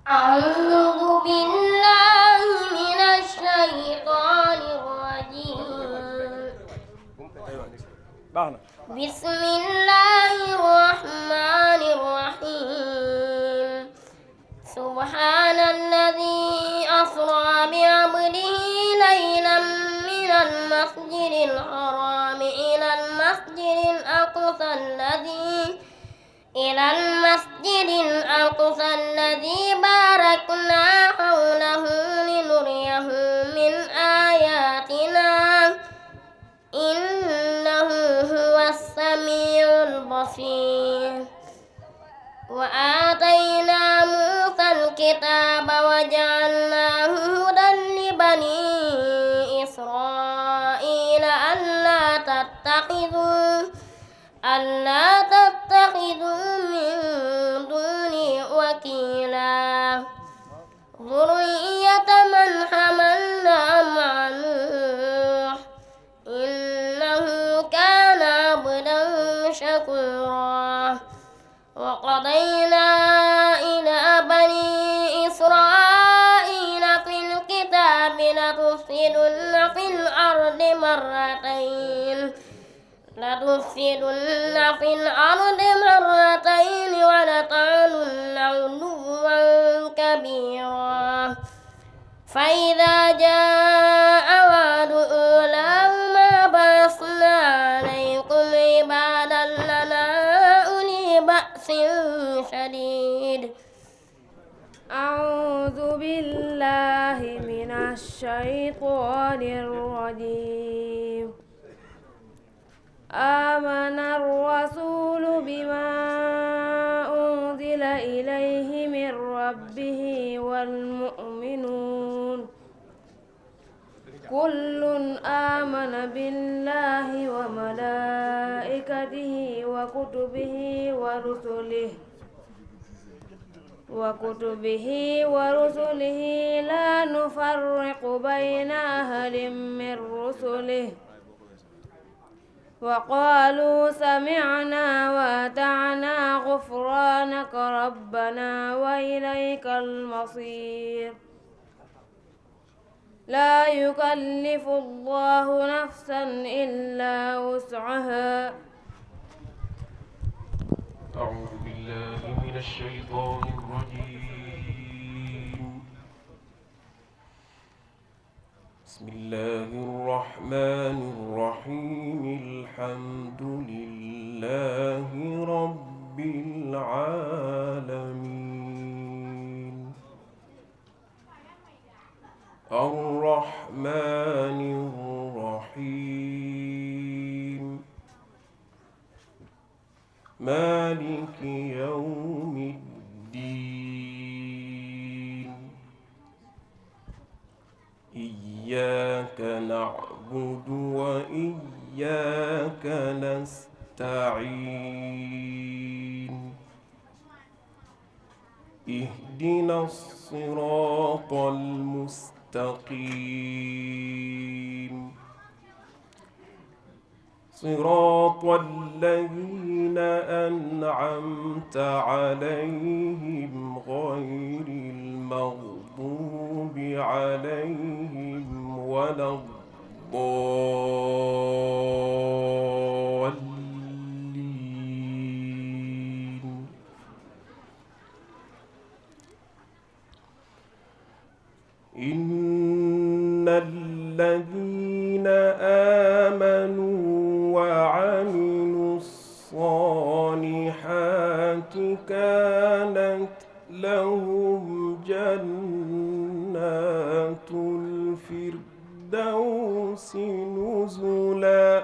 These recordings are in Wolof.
أعوذ بالله من الشيطان الرجيم. بسم الله الرحمن الرحيم. سبحان الذي أسرى بعبده ليلا من المسجد الحرام إلى المسجد الأقصى الذي باركنا حوله لنريه من آياتنا إنه هو السميع البصير. وآتينا موسى الكتاب وجعلناه هدى لبني إسرائيل ألا تتخذوا من دوني وكيلا ذرية من حملنا مع نوح إنه كان عبدا شكورا. وقضينا إلى بني إسرائيل في الكتاب لتفسدن في الأرض مرتين ولتعلن علوا كبيرا. فإذا جاء وعد أولاهما بعثنا عليكم عبادا لنا أولي بأس شديد. أعوذ بالله من الشيطان الرجيم. آمن الرسول بما أنزل إليه من ربه والمؤمنون كل آمن بالله وملائكته وكتبه ورسله لا نفرق بين أحد من رسله وقالوا سمعنا وأطعنا غفرانك ربنا وإليك المصير. لا يكلف الله نفسا إلا وسعها. أعوذ بالله من الشيطان الرجيم. بسم الله الرحمن الرحيم. الحمد لله رب العالمين الرحمن الرحيم مالك يوم الدين. إياك نعبد وإياك نستعين. اهدنا الصراط المستقيم صراط الذين أنعمت عليهم غير المغضوب عليهم ولا الضالين. إن الذين آمنوا وعملوا الصالحات كانت لهم جنات الفردوس نزلا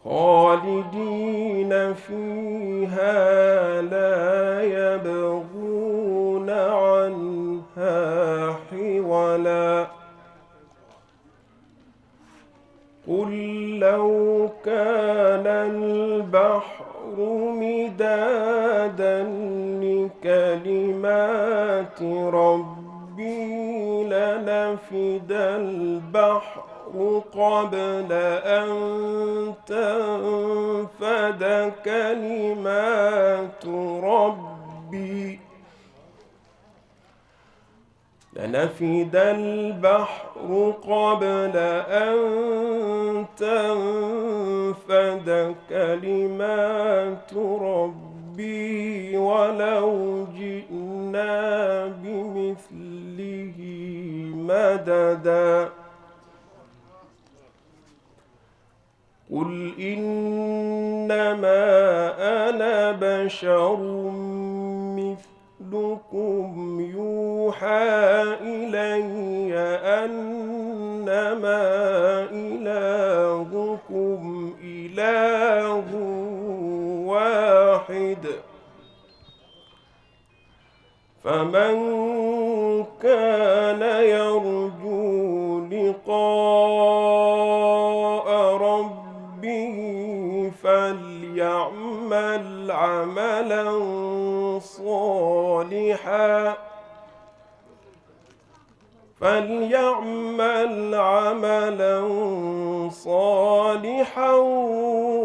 خالدين فيها لا يبغون عنها حولا. قل لو كان البحر مدادا لكلمات ربي لنفد البحر قبل أن تنفد كلمات ربي ربي لنفد البحر قبل أن تنفد كلمات ربي ولو جئنا بمثله مددا قل إنما أنا بشر مثلكم يوحى إلي أنما إلهكم إله واحد فمن كان يرجو لقاء ربه فليعمل عملا صالحا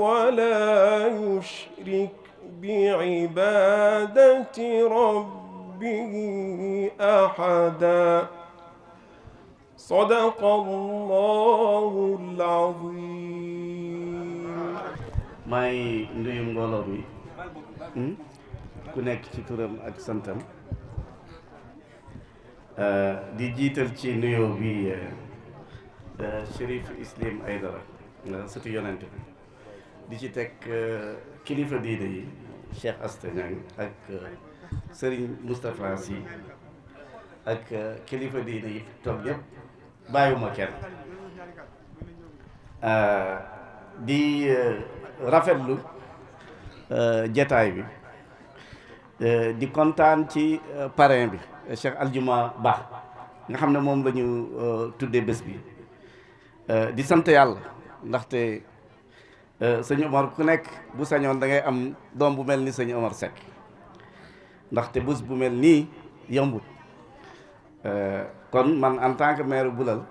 ولا يشرك بعبادة ربه أحدا صدق الله العظيم. may nuyu mbooloo mi ku nekk ci turam ak santam di jiital ci nuyoo bi Chérif Islim Aïdara sëtu yonent bi di ci teg kilifa diine yi Cheikh Asta Niang ak Serigne Moustapha Sy ak kilifa diine yi toog ñëpp bàyyiwuma kenn di rafetlu jataay bi di kontaan ci parrain bi Cheikh Aljuma Ba nga xam ne moom la ñu tuddee bés bi di sant yàlla ndaxte sëñ Omar ku nekk bu sañoon da ngay am doom bu mel ni sëñ Omar Seck ndaxte bés bu mel nii yombut kon man en tant que maire Boulal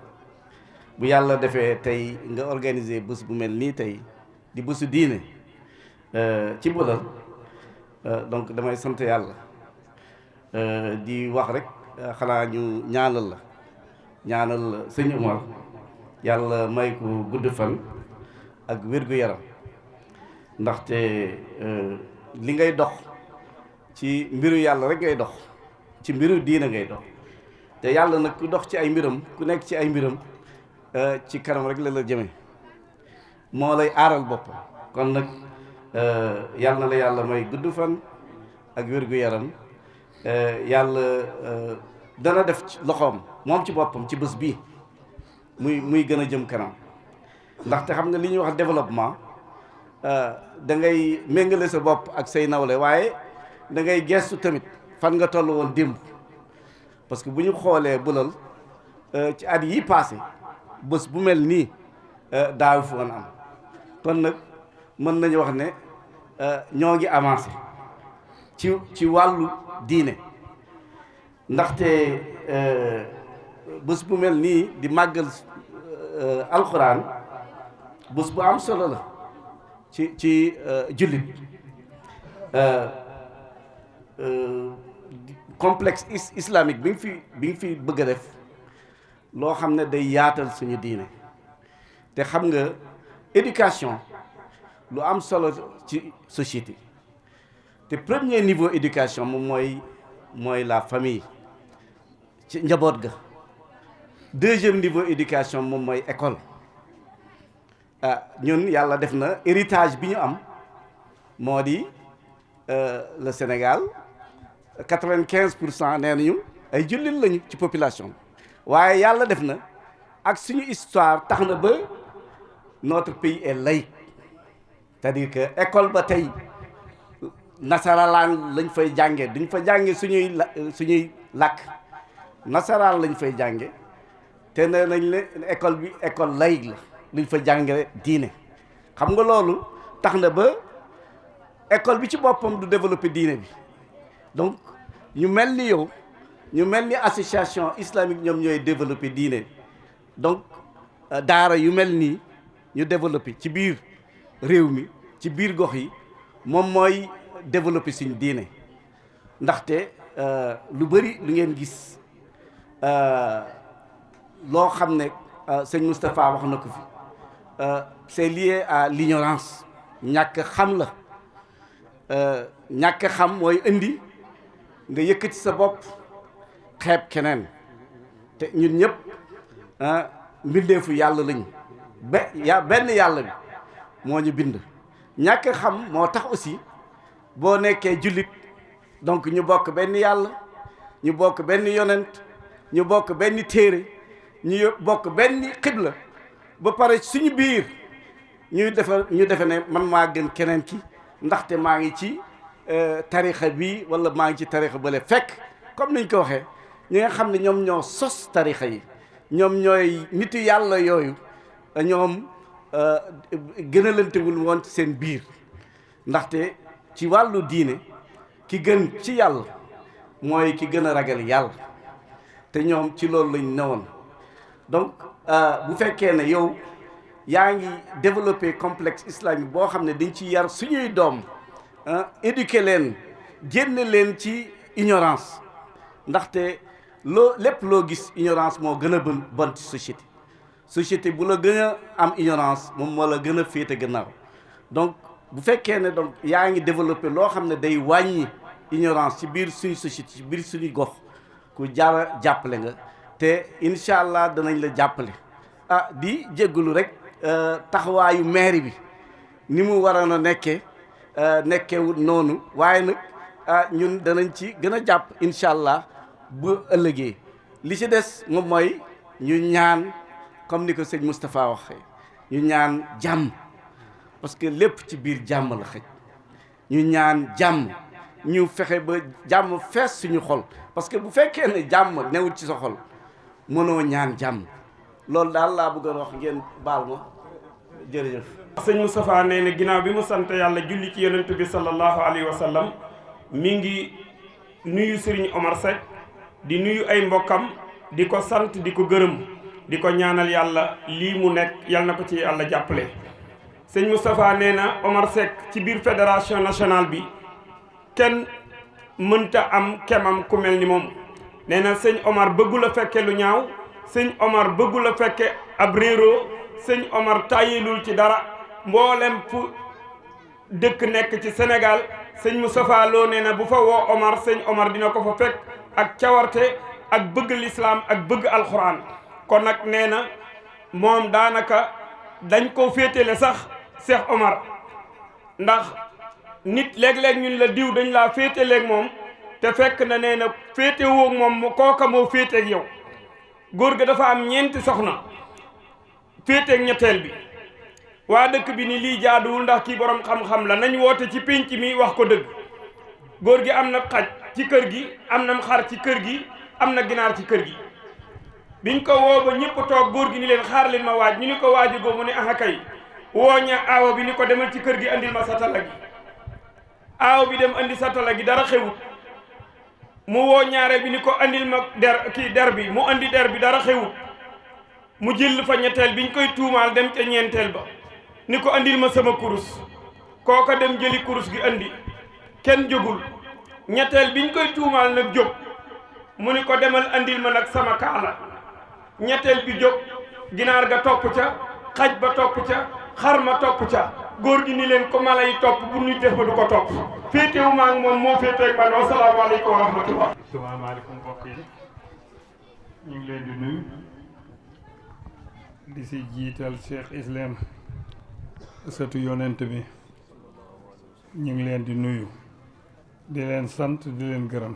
bu yàlla defee tey nga organiser bés bu mel nii tey di bésu diine ci Boulal donc damay sant yàlla di wax rek xanaa ñu ñaanal sëñ Omar yàlla may ko gudd fan ak wér-gu-yaram ndaxte li ngay dox ci mbiru yàlla rek ngay dox ci mbiru diine ngay dox te yàlla nag ku dox ci ay mbiram ku nekk ci ay mbiram ci kanam rek la jëme moo lay aaral boppam kon nag yàlla na la yàlla may gudd fan ak wér-gu-yaram yàlla dana def ci loxoom moom ci boppam ci bés bii muy gën a jëm kanam ndaxte xam nga li ñuy wax développement da ngay méngale sa bopp ak say nawle waaye da ngay gestu tamit fan nga toll woon démb parce que bu ñu xoolee Boulal ci at yi passé bés bu mel nii daaw fu woon am kon nag mën nañu wax ne ñoo ngi avancé ci wàllu diine ndaxte bés bu mel nii di màggal alxuraan bés bu am solo la ci jullit complexe islamique bi nga fi bëgg a def loo xam ne day yaatal suñu diine te xam nga éducation lu am solo ci société te premier niveau éducation moom mooy la famille ci njaboot ga deuxième niveau éducation moom mooy école ñun yàlla def na héritage bi ñu am moo di le Sénégal 95% nee nañu ay jullit lañu ci population waaye yàlla def na ak suñu histoire tax na ba notre pays est laïque c'est-à-dire que école ba tey nasaraan lañ fay jànge duñ fa jànge suñuy làkk nasaraan lañ fay jànge te nee nañ ne école bi école laïque la luñ fa jànge diine xam nga loolu tax na ba école bi ci boppam du développer diine bi donc ñu mel ni yow ñu mel ni association islamique ñoom ñooy développer diine donc daara yu mel nii ñu développer ci biir réew mi ci biir gox yi moom mooy développer suñu diine ndaxte lu bëri lu ngeen gis loo xam ne sëñ Moustapha wax na ko fi c'est lié à l'ignorance ñàkk xam la ñàkk xam mooy indi nga yëkkati sa bopp xeeb keneen te ñun ñëpp mbindeefu yàlla lañu benn yàlla bi moo ñu bind ñàkk xam moo tax aussi boo nekkee jullit donc ñu bokk benn yàlla ñu bokk benn yonent ñu bokk benn téere ñu bokk benn xibla ba pare suñu biir ñu defe ne man maa gën keneen ki ndaxte maa ngi ci tarixa bi wala maa ngi ci tarixa bale fekk comme niñ ko waxee ñi nga xam ne ñoom ñoo sos tarixa yi ñoom ñooy nitu yàlla yooyu ñoom gënalantewul woon ci seen biir ndaxte ci wàllu diine ki gën ci yàlla mooy ki gën a ragal yàlla te ñoom ci loolu lañ newoon donc bu fekkee ne yow yaa ngi développé complexe islamique boo xam ne dañ ci yar suñuy doom éduquer leen génne leen ci ignorance ndaxte lépp loo gis ignorance moo gën a bon ci société bu la gën a am ignorance moom moo la gën a féete gannaaw donc bu fekkee ne donc yaa ngi développé loo xam ne day wàññi ignorance ci biir suñu société ci biir suñu gox ku jara jàppale nga te incha allah danañ la jàppale di jéggulu rek taxawaayu mairie bi ni mu waroon a nekkewut noonu waaye nag ñun danañ ci gën a jàpp incha allah bu ëllëgee li ci des moom mooy ñu ñaan comme ni ko sëñ Moustapha waxee ñu ñaan jàmm parce que lépp ci biir jàmm la xëj ñu ñaan jàmm ñu fexe ba jàmm fees suñu xol parce que bu fekkee ne jàmm newut ci sa xol mënoo ñaan jàmm loolu daal laa bëgg a wax ngeen baal ma jërëjëf. sëñ Moustapha nee na ginnaaw bi mu sant yàlla julli ci yonent bi sallallahu alayhi wa sallam mi ngi nuyu Serigne Omar Seck di nuyu ay mbokkam di ko sant di ko gërëm di ko ñaanal yàlla lii mu nekk yàlla na ko ci yàlla jàppale. sëñ Moustapha nee na Omar Seck ci biir fédération nationale bi kenn mënta am kemam ku mel ni moom nee na sëñ Omar bëggul a fekke lu ñaaw sëñ Omar bëggul a fekke ab réeroo sëñ Omar tàyyilul ci dara mboolem fu dëkk nekk ci Sénégal sëñ Moustapha Lo nee na bu fa woo Omar sëñ Omar dina ko fa fekk ak cawarte ak bëgg lislaam ak bëgg alxuraan kon nag nee na moom daanaka dañ ko féetale sax Cheikh Omar ndax nit léeg-léeg ñun la diw dañ laa féetaleeg moom te fekk na nee na féetewoog moom kooka moo féeteeg yow góor ga dafa am ñeenti soxna féeteeg ñetteel bi waa dëkk bi ni lii jaaduwul ndax kii borom xam-xam la nañ woote ci pénc mi wax ko dëgg góor gi am na xaj ci kër gi am na xar ci kër gi am na ginaar ci kër gi biñ ko woo ba ñëpp toog góor gi ni leen xaar leen ma waaj ñu ni ko waaji goo mu ne aha kay wooña aawo bi ni ko demal ci kër gi andil ma satala gi aawo bi dem andi satala gi dara xewut mu woo ñaare bi ni ko andil ma der bi mu andi der bi dara xewut mu jël fa ñetteel biñ koy tuumaal dem ca ñeenteel ba ni ko andil ma sama kurus kooka dem jëli kurus gi andi kenn jógul ñetteel biñ koy tuumaal nag jóg mu ni ko demal andil ma nag sama kaala ñetteel bi jóg ginaar ga topp ca xaj ba topp ca xar ma topp ca góor gi ni leen ko mala yi topp bu ñu def ba du ko topp féetewu maa ngi moom moo féeteeg man wasalaamaaleykum wa rahmatullah. asalaamaaleykum mbokk yi ñu ngi leen di nuyu di si jiital Cheikh Islam sëtu yonent bi ñu ngi leen di nuyu di leen sant di leen gërëm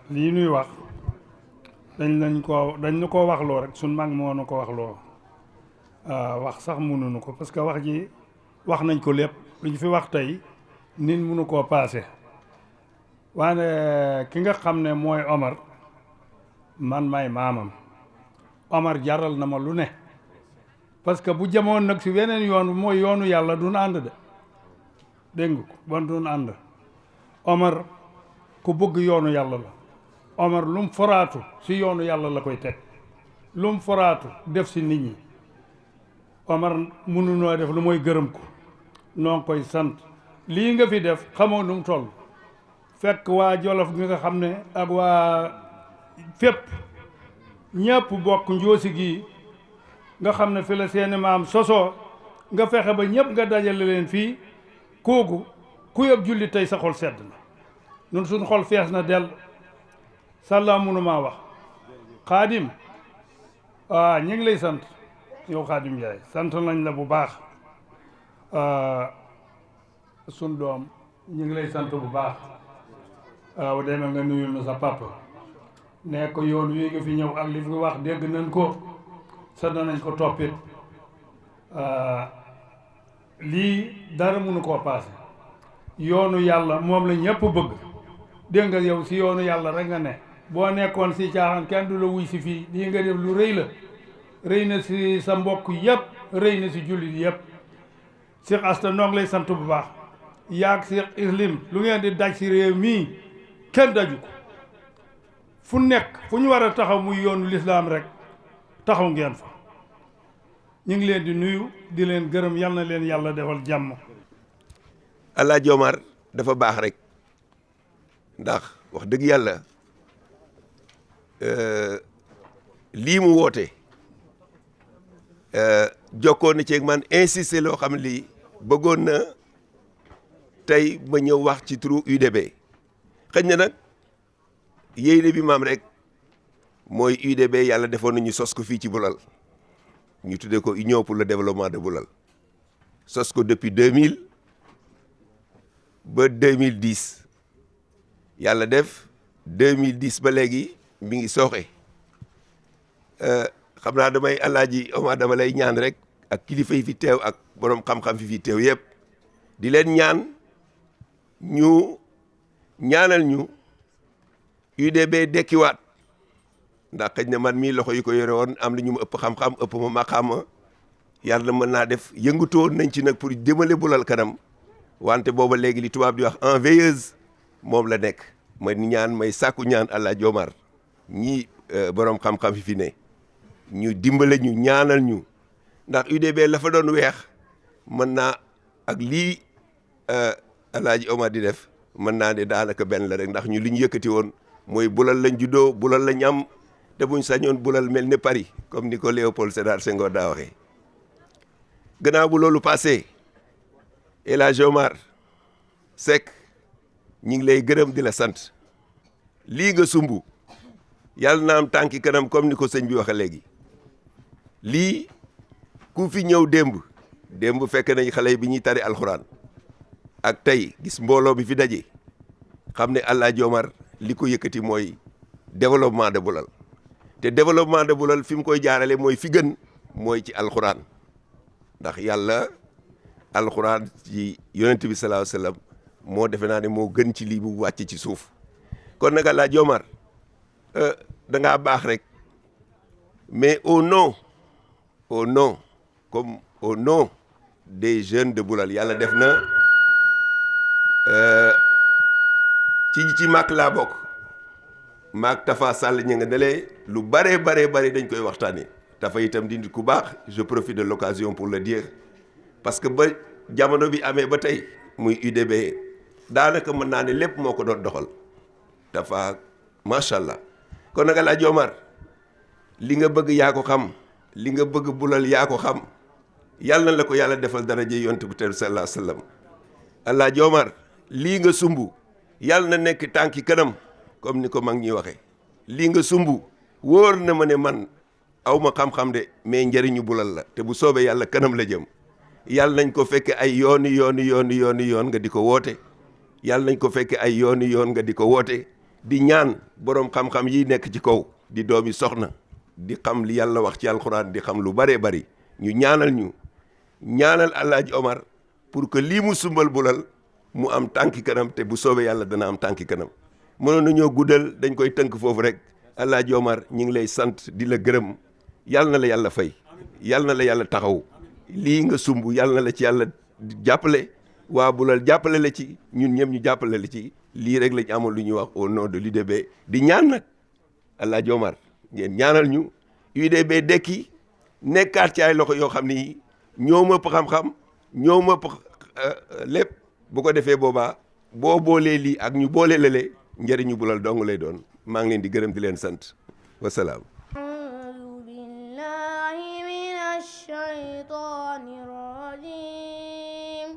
lii nuy wax dañ ñu ko waxloo rek suñ mag moo nu ko waxloo wax sax mënuñu ko parce que wax ji wax nañ ko lépp lu ñu fi wax tey nit mënu koo paase waane ki nga xam ne mooy Omar man may maamam Omar jaral na ma lu ne parce que bu jamoon nag si weneen yoon mooy yoonu yàlla duñ ànd de dégg nga ko bon duñ ànd Omar ku bëgg yoonu yàlla la Omar lu mu foraatu si yoonu yàlla la koy teg lu mu foraatu def si nit ñi Omar mënunoo def lu mooy gërëm ko noo ngi koy sant lii nga fi def xamoo nu mu toll fekk waa Jolof gi nga xam ne ak waa fépp ñëpp bokk njoosi gi nga xam ne fi la seeni maam sosoo nga fexe ba ñëpp nga dajale leen fii kooku ku yëpp julli tey sa xol sedd na nun suñ xol fees na dell sàllaa munu maa wax xaadim ñu ngi lay sant yow xaadim Njaay sant nañ la bu baax sun doom ñu ngi lay sant bu baax waaw demee nga nuyul na sa papa ne ko yoon wi nga fi ñëw ak li fi wax dégg nañ ko sa danañ ko toppit lii dara mënu koo paase yoonu yàlla moom la ñëpp bëgg dégg nga yow si yoonu yàlla rek nga ne boo nekkoon si caaxaan kenn du la wuy si fii lii nga def lu rëy la rëy na si sa mbokk yëpp rëy na si jullit yëpp Cheikh Asta noo ngi lay sant bu baax yaag Cheikh Islim lu ngeen di daj si réew mii kenn daju ko fu nekk fu ñu war a taxaw muy yoonu lislaam rek taxaw ngeen fa ñu ngi leen di nuyu di leen gërëm yal na leen yàlla defal jàmm. Alaaji Omar dafa baax rek ndax wax dëgg yàlla lii mu woote jokkoon na ceeg man insisté loo xam ne lii bëggoon na tey ma ñëw wax ci turu UDB xëy na nag yéene bi maam rek mooy UDB yàlla defoon nañu sos ko fii ci Boulal ñu tuddee ko Union pour le développement de Boulal sos ko depuis 2000 ba 2010 yàlla def 2010 ba léegi mi ngi sooxe xam naa damay Alaaji Omar dama lay ñaan rek ak kilifa yi fi teew ak borom xam-xam fi teew yëpp di leen ñaan ñu ñaanal ñu UDB dekkiwaat ndax xëj na man mii loxo yi ko yore woon am na ñu ma ëpp xam-xam ëpp ma maqaama yàlla mën naa def yëngatoon nañ ci nag pour jëmale Boulal kanam wante booba léegi li tubaab di wax en veilleuse moom la nekk may ñaan may sàkku ñaan Alaaji Omar ñii borom xam-xam fi ne ñu dimbale ñu ñaanal ñu ndax UDB la fa doon weex mën naa ak lii Alaaji Omar di def mën naa ne daanaka benn la rek ndax ñu li ñu yëkkati woon mooy Boulal lañ juddoo Boulal lañ am te buñ sañoon Boulal mel ne Paris comme ni ko Léopold Sédar Senghor daa waxee. gannaaw bu loolu passé El Hadj Omar Seck ñu ngi lay gërëm di la sant lii nga sumb yàlla na am tànki kanam comme ni ko sëñ bi waxee léegi lii ku fi ñëw démb fekk nañ xale bi ñuy tari alxuraan ak tey gis mbooloo bi fi daje xam ne El Hadj Omar li ko yëkkati mooy développement de Boulal te développement de Boulal fi mu koy jaarale mooy fi gën mooy ci alxuraan ndax yàlla alxuraan ci yonent bi sallallahu alayhi wasallam moo defe naa ne moo gën ci lii bu wàcc ci suuf kon nag El Hadj Omar da ngaa baax rek mais au nom comme au nom des jeunes de Boulal yàlla def na ci maak laa bokk maak Tafa Sall ñu nga dalee lu bare dañ koy waxtaanee Tafa itam di nit ku baax je profite de l'occasion pour le dire parce que ba jamono bi amee ba tey muy UDB daanaka mën naa ne lépp moo ko doon doxal Tafa macha allah kon nag El Hadj Omar li nga bëgg yaa ko xam li nga bëgg Boulal yaa ko xam yàlla na la ko yàlla defal daraje yonent bu tedd sallallahu alayhi wasallam El Hadj Omar lii nga sumb yàlla na nekk tànki kanam comme ni ko mag ñi waxee lii nga sumb wóor na ma ne man aw ma xam-xam de mais njëriñu Boulal la te bu soobee yàlla kanam la jëm yàlla nañ ko fekke ay yoon nga di ko woote yàlla nañ ko fekke ay yoon nga di ko woote di ñaan boroom xam-xam yi nekk ci kaw di doomi soxna di xam li yàlla wax ci alxuraan di xam lu bëree bëri ñu ñaanal El Hadj Omar pour que lii mu sumbal Boulal mu am tànki kanam te bu soobee yàlla dana am tànki kanam mënoon nañoo guddal dañ koy tënk foofu rek El Hadj Omar ñu ngi lay sant di la gërëm yàlla na la yàlla fay yàlla na la yàlla taxaw lii nga sumb yàlla na la ci yàlla jàppale waa Boulal jàppale la ci ñun ñëpp ñu jàppale la ci lii rek lañ amoon lu ñuy wax au nom de l'UDB di ñaan nag El Hadj Omar ngeen ñaanal ñu UDB dekki nekkaat ci ay loxo yoo xam ni ñoo mëpp xam-xam ñoo mëpp lépp bu ko defee boobaa boo boolee lii ak ñu boole lale njëriñu bulal dong lay doon maa ngi leen di gërëm di leen sant wasalaam. أعوذ بالله من الشيطان الرجيم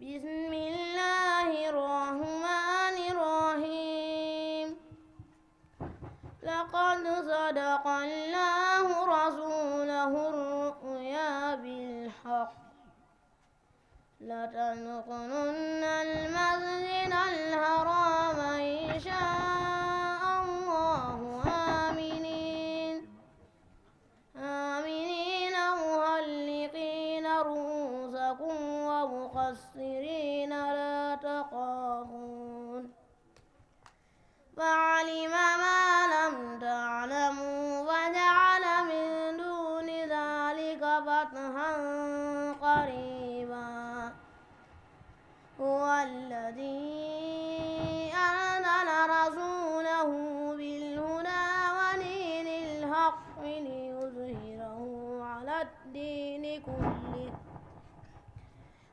بسم الله الرحمن الرحيم لقد صدق الله رسوله الرؤيا بالحق لتدخلن المسجد الحرام إن شاء الله آمنين محلقين رؤوسكم ومقصرين لا تخافون فعلم ما لم تعلموا وجعل من دون ذلك فتحا قريبا هو الذي أرسل رسوله بالهدى ودين الحق ليظهره على الدين كله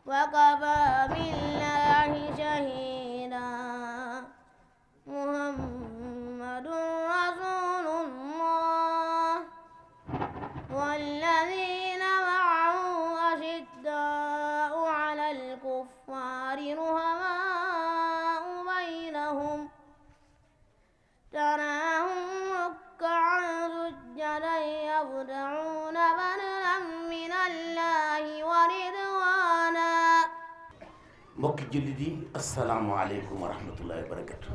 وكفى بالله شهيدا محمد رسول الله والذين معه أشداء على الكفار رحماء بينهم تراهم ركعا سجدا يبتغون فضلا من الله ورضوانا. mbokki jullit yi asalaamualeykum wa rahmatullahi wa barakatu.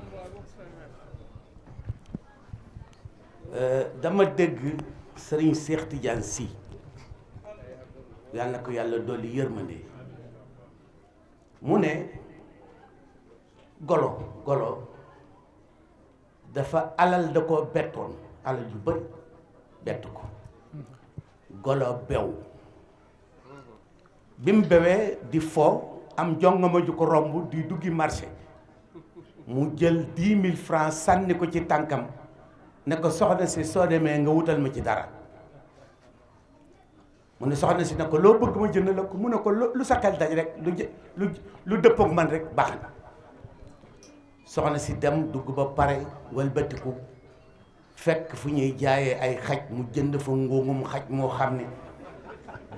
dama dégg sëriñ Cheikh Tidiane Sy yal na ko yàlla dolli yërmande mu ne golo dafa alal da ko bettoon alal yu bëri bett ko golo bew bi mu bewee di fo am jongama ju ko romb di duggi marché mu jël 10 000 francs sànni ko ci tànkam ne ko soxna si soo demee nga wutal ma ci dara mu ne soxna si ne ko loo bëgg ma jënd la ko mu ne ko lu sa xel daj rek lu dëppook man rek baax na. soxna si dem dugg ba pare walbatiku fekk fu ñuy jaayee ay xaj mu jënd fa ngóomum xaj moo xam ne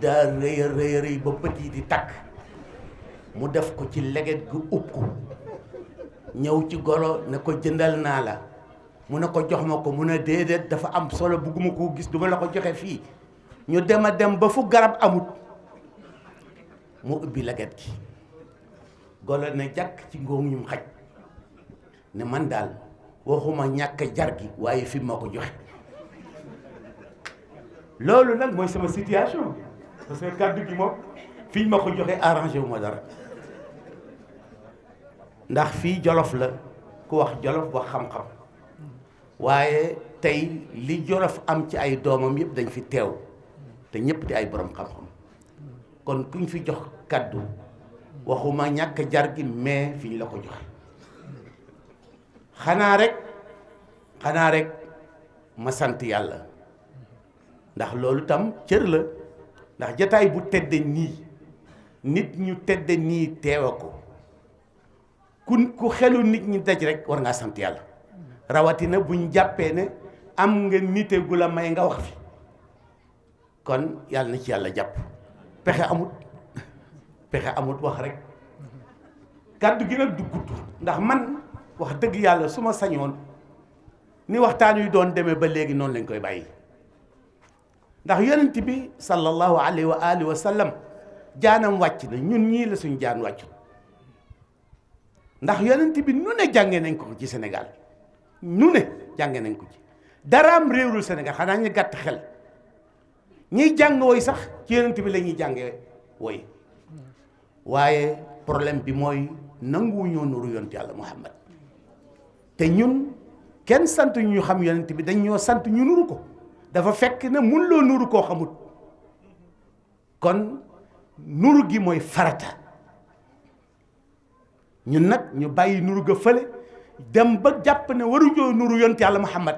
daa rëy ba bët yi di takk mu def ko ci leget gu ub ko ñëw ci golo ne ko jëndal naa la mu ne ko jox ma ko mu ne déedéet dafa am solo bugguma koo gis duma la ko joxe fii ñu dem a dem ba fu garab amut mu ubbi leget gi golo ne jàkk ci ngóomum xaj ne man daal waxuma ñàkk jar gi waaye fi ma ko joxe loolu nag mooy sama situation parce que kàddu gi moom fi ma ko joxe arrangé wu ma dara ndax fii Jolof la ku wax Jolof wax xam-xam waaye tey li Jolof am ci ay doomam yëpp dañ fi teew te ñëpp di ay borom xam-xam kon kuñ fi jox kàddu waxuma ñàkk jar gi mais fi ñu la ko joxe xanaa rek ma sant yàlla ndax loolu tam cër la ndax jataay bu tedde nii nit ñu tedde nii teewe ko ku xelu nit ñi daj rek war ngaa sant yàlla rawatina buñ jàppee ne am nga nite gu la may nga wax fi kon yàlla na ci yàlla jàpp pexe amut wax rek kàddu gi nag du gudd ndax man wax dëgg yàlla su ma sañoon ni waxtaan yu doon demee ba léegi noonu lañ koy bàyyi ndax yonent bi sallallahu alayhi wa alihi wa sallam jaanam wàcc na ñun ñii la suñu jaan wàccu ndax yonent bi nu ne jànge nañ ko ci Sénégal nu ne jànge nañ ko ci daraam réewul Sénégal xanaa ñu gàtt xel ñiy jàng woy sax ci yonent bi la ñuy jànge woy waaye problème bi mooy nanguwuñoo nuru yonent yàlla Muhammad te ñun kenn sant ñu xam yonent bi dañ ñoo sant ñu nuru ko dafa fekk ne mun loo nuru koo xamut kon nuru gi mooy farata ñun nag ñu bàyyi nuru ga fële dem ba jàpp ne waruñoo nuru yonent yàlla Muhammad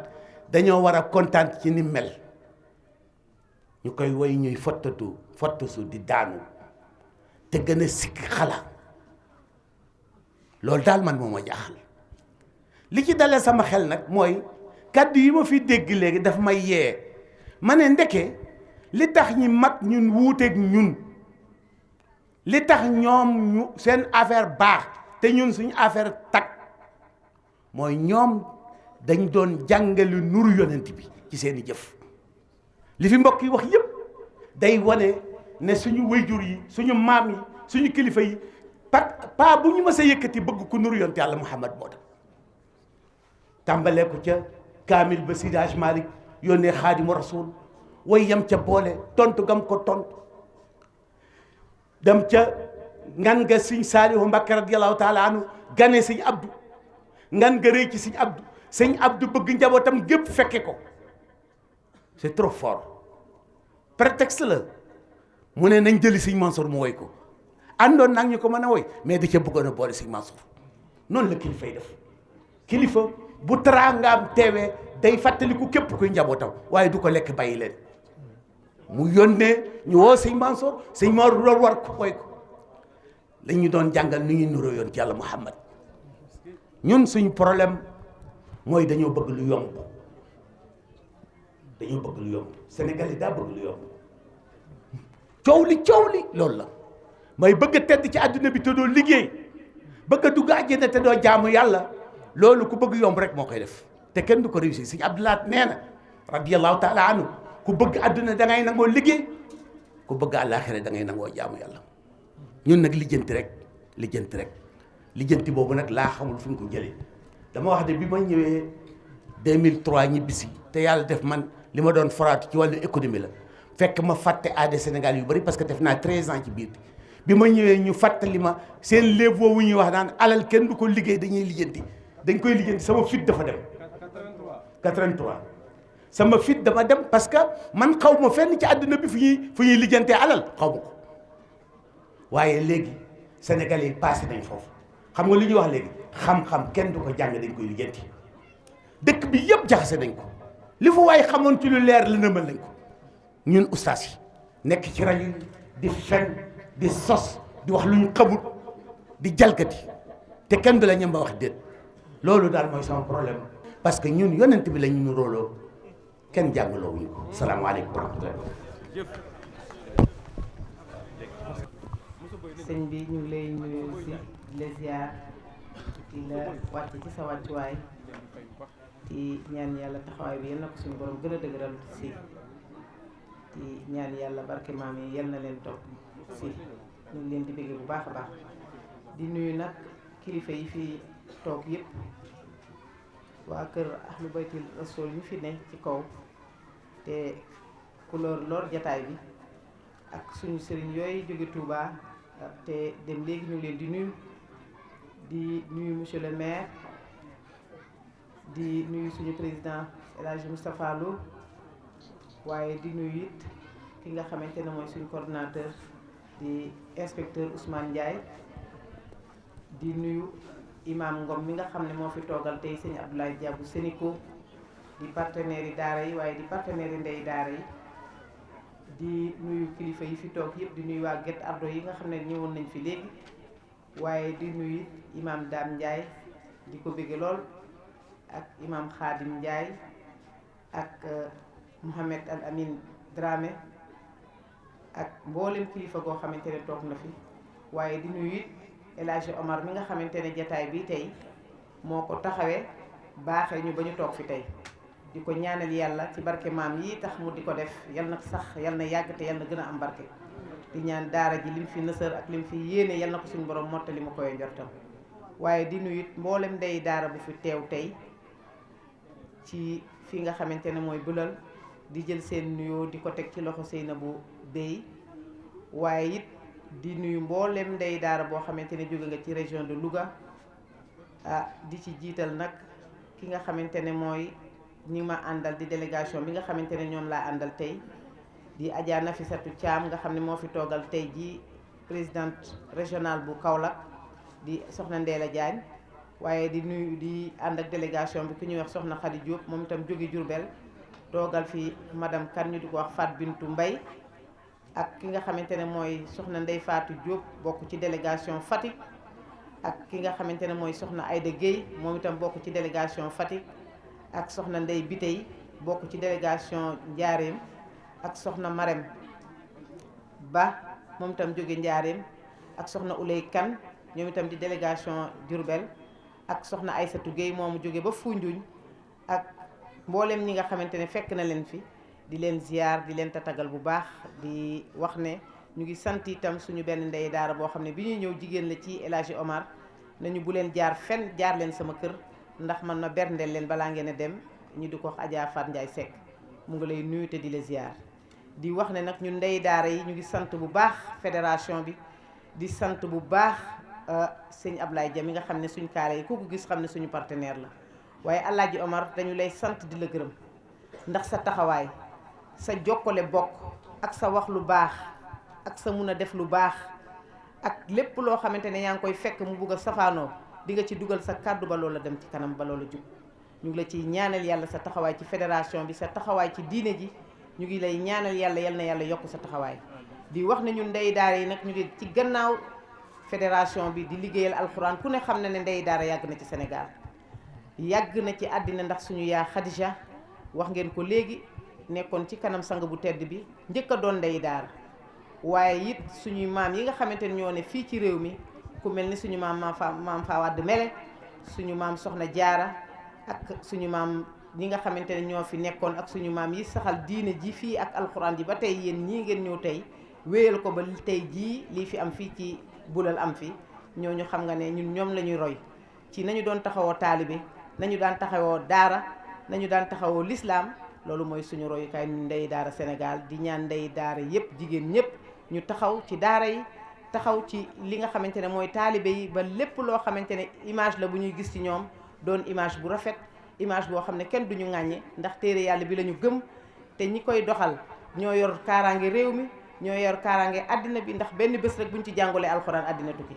dañoo war a kontaan ci ni mel ñu koy woy ñuy fottatu di daanu te gën a sikk xala loolu daal man moo ma jaaxal li ci dalee sama xel nag mooy kaddu yi ma fi dégg léegi daf may yee ma ne ndeke li tax ñi mag ñun wuuteeg ñun li tax ñoom ñu seen affaire baax te ñun suñu affaire tag mooy ñoom dañ doon jàngale nuru yonent bi ci seeni jëf li fi mbokk yi wax yépp day wane ne suñu wayjur yi suñu maam yi suñu kilifa yi pa bu ñu mës a yëkkati bëgg ku nuru yonent yàlla Muhammad moo tax tàmbalee ko ca kaamil ba Seydi Hadji Malick yónnee Xaadimu Rasuul way yam ca boole tontu gam ko tontu dem ca ngan nga sëñ Saalihu Mbakke radiyallahu taala anhu gane sëñ Abdu ngan nga rëy ci sëñ Abdu bëgg njabootam gépp fekke ko c'est trop fort prétexte la mu ne nañ jëli sëñ Mansour mu woy ko àndoon nag ñu ko mën a woy mais da ca bëggoon a boole sëñ Mansour noonu la kilifa yi def kilifa bu teraangaam teewee day fàttaliku képp kuy njabootam waaye du ko lekk bàyyi leen mu yónnee ñu woo sëñ Mansour sëñ Mor loolu war ko woy ko la ñu doon jàngal nu ñuy nuroo yoon ci yàlla Muhammad ñun suñu problème mooy dañoo bëgg lu yomb Sénégal yi daa bëgg lu yomb coow li loolu la mooy bëgg a tedd ci àdduna bi te doo liggéey bëgg a dugg àjjana te doo jaamu yàlla loolu ku bëgg yomb rek moo koy def te kenn du ko réussir sëñ Abdoulaat nee na radiyallahu taala anhu ku bëgg àdduna da ngay nangoo liggéey ku bëgg àllaaxira da ngay nangoo jaamu yàlla ñun nag lijjanti rek lijjanti boobu nag laa xamul fu ñu ko jëlee dama wax de bi ma ñëwee 2003 ñibbisi te yàlla def man li ma doon foraatu ci wàllu économie la fekk ma fàtte aada Sénégal yu bari parce que def naa 13 ans ci biir bi ma ñëwee ñu fàttali ma seen léeb woowu ñuy wax naan alal kenn du ko liggéey dañuy lijjanti dañ koy lijjanti sama fit dafa dem 83 sama fit dama dem parce que man xaw ma fenn ci àdduna bi fu ñuy lijjantee alal xaw ma ko waaye léegi Sénégal yi passé nañ foofu xam nga li ñuy wax léegi xam-xam kenn du ko jàng dañ koy lijjanti dëkk bi yëpp jaxase nañ ko li fa waaye xamoon ci lu leer la nëmal nañ ko ñun ustaas yi nekk ci rajo yi di fen di sos di wax lu ñu xamut di jalgati te kenn du la ñem ba wax déet loolu daal mooy sama problème parce que ñun yonent bi la ñu nu róoloo kenn jàngaloo wuñu ko salaamaaleykum wa rahmatulah. sëñ bi ñu ngi lay nuyu si la ziar di la wàcc ci sa wàccuwaay di ñaan yàlla taxawaay bi yal na ko suñu borom gën a dëgëral si di ñaan yàlla barke maam yi yal na leen topp si ñu ngi leen di bëgg bu baax a baax di nuyu nag kilifa yi fi toog yëpp waa kër ahlu baytil rasul ñu fi ne ci kaw te couleur lor jataay bi ak suñu sëriñ yooyu jóge Touba te dem léegi ñu leen di nuyu monsieur le maire di nuyu suñu président El Hadji Moustapha Lo waaye di nuyu it ki nga xamante ne mooy suñu coordinateur di inspecteur Ousmane Ndiaye di nuyu imam Ngom mi nga xam ne moo fi toogal tey sëñ Abdoulaye Diabou Sénico di partenaires yi daara yi waaye di partenaires yi ndey daara yi di nuyu kilifa yi fi toog yëpp di nuyu waa Guet Ardo yi nga xam ne ñëwoon nañ fi léegi waaye di nuyu imam Dame Ndiaye di ko bëgge lool ak imam Khadim Ndiaye ak Mohamed Al Amin Dramé ak mboolem kilifa goo xamante ne toog na fi waaye di nuyu it El Hadji Omar mi nga xamante ne jataay bi tey moo ko taxawee baaxee ñu ba ñu toog fi tey di ko ñaanal yàlla ci barke maam yi tax mu di ko def yal na sax yal na yàgg te yal na gën a am barke di ñaan daara ji lim fi nësër ak lim fi yéene yal na ko suñu borom mottali mu koy njortam waaye di nuyu it mboolem ndey daara bu fi teew tey ci fi nga xamante ne mooy Bulal di jël seen nuyoo di ko teg ci loxo Seynabou Bey waaye it di nuyu mboolem ndey daara boo xamante ne jóge nga ci région de Louga di ci jiital nag ki nga xamante ne mooy ñi ma àndal di délégation bi nga xamante ne ñoom laa àndal tey di Adja Nafissatou Thiam nga xam ne moo fi toogal tey ji présidente régionale bu Kaolack di soxna Ndéla Diagne waaye di nuyu di ànd ak délégation bi ku ñuy wax soxna Khady Diop moom itam jóge Diourbel toogal fi madame Kane ñu di ko wax Fat Bintou Mbaye ak ki nga xamante ne mooy soxna Ndey Fatou Diop bokk ci délégation Fatick ak ki nga xamante ne mooy soxna Aïda Guèye moom itam bokk ci délégation Fatick ak soxna Ndey Bitey bokk ci délégation Njaareem ak soxna Marème Ba moom itam jóge Njaareem ak soxna Ulay Kan ñoom itam di délégation Diourbel ak soxna Aïssatou Guèye moomu jóge ba Foundiougne ak mboolem ñi nga xamante ne fekk na leen fi di leen ziar di leen tatagal bu baax di wax ne ñu ngi sant itam suñu benn ndey daara boo xam ne bi ñuy ñëw jigéen la ci El Hadji Omar nañu bu leen jaar fenn jaar leen sama kër ndax man ma berndeel leen balaa ngeen a dem ñu di ko wax Adja Fat Ndiaye Seck mu ngi lay nuyu te di la ziar di wax ne nag ñun ndey daara yi ñu ngi sant bu baax fédération bi di sant bu baax sëñ Ablaye Dia mi nga xam ne suñ kaare yi ku ko gis xam ne suñu partenaire la waaye El Hadji Omar dañu lay sant di la gërëm ndax sa taxawaay sa jokkale bokk ak sa wax lu baax ak sa mun a def lu baax ak lépp loo xamante ne yaa ngi koy fekk mu bugg a safaanoo di nga ci dugal sa kàddu ba loola dem ci kanam ba loola jub ñu ngi la ciy ñaanal yàlla sa taxawaay ci fédération bi sa taxawaay ci diine ji ñu ngi lay ñaanal yàlla yal na yàlla yokk sa taxawaay di wax ne ñun ndey daara yi nag ñu ngi ci gannaaw fédération bi di liggéeyal alxuraan ku ne xam na ne ndey daara yàgg na ci Sénégal yàgg na ci àddina ndax suñu yaa Khadija wax ngeen ko léegi nekkoon ci kanam sang bu tedd bi njëkk a doon ndey daara waaye it suñuy maam yi nga xamante ne ñoo ne fii ci réew mi ku mel ni suñu maam Faa Wàdd Mele suñu maam Soxna Jaara ak suñu maam ñi nga xamante ne ñoo fi nekkoon ak suñu maam yi saxal diine ji fii ak alxuraan ji ba tey yéen ñii ngeen ñëw tey wéyal ko ba tey jii lii fi am fii ci Bulal am fi ñooñu xam nga ne ñun ñoom la ñuy roy ci nañu doon taxawoo taalibe nañu daan taxawoo daara nañu daan taxawoo lislaam loolu mooy suñu royukaay ñu ndey daara Sénégal di ñaan ndey daara yëpp jigéen ñëpp ñu taxaw ci daara yi taxaw ci li nga xamante ne mooy taalibe yi ba lépp loo xamante ne image la bu ñuy gis ci ñoom doon image bu rafet image boo xam ne kenn duñu ŋàññe ndax téere yàlla bi la ñu gëm te ñi koy doxal ñoo yor kaaraange réew mi ñoo yor kaaraange àddina bi ndax benn bés rek buñ ci jàngalee alxuraan àddina tukki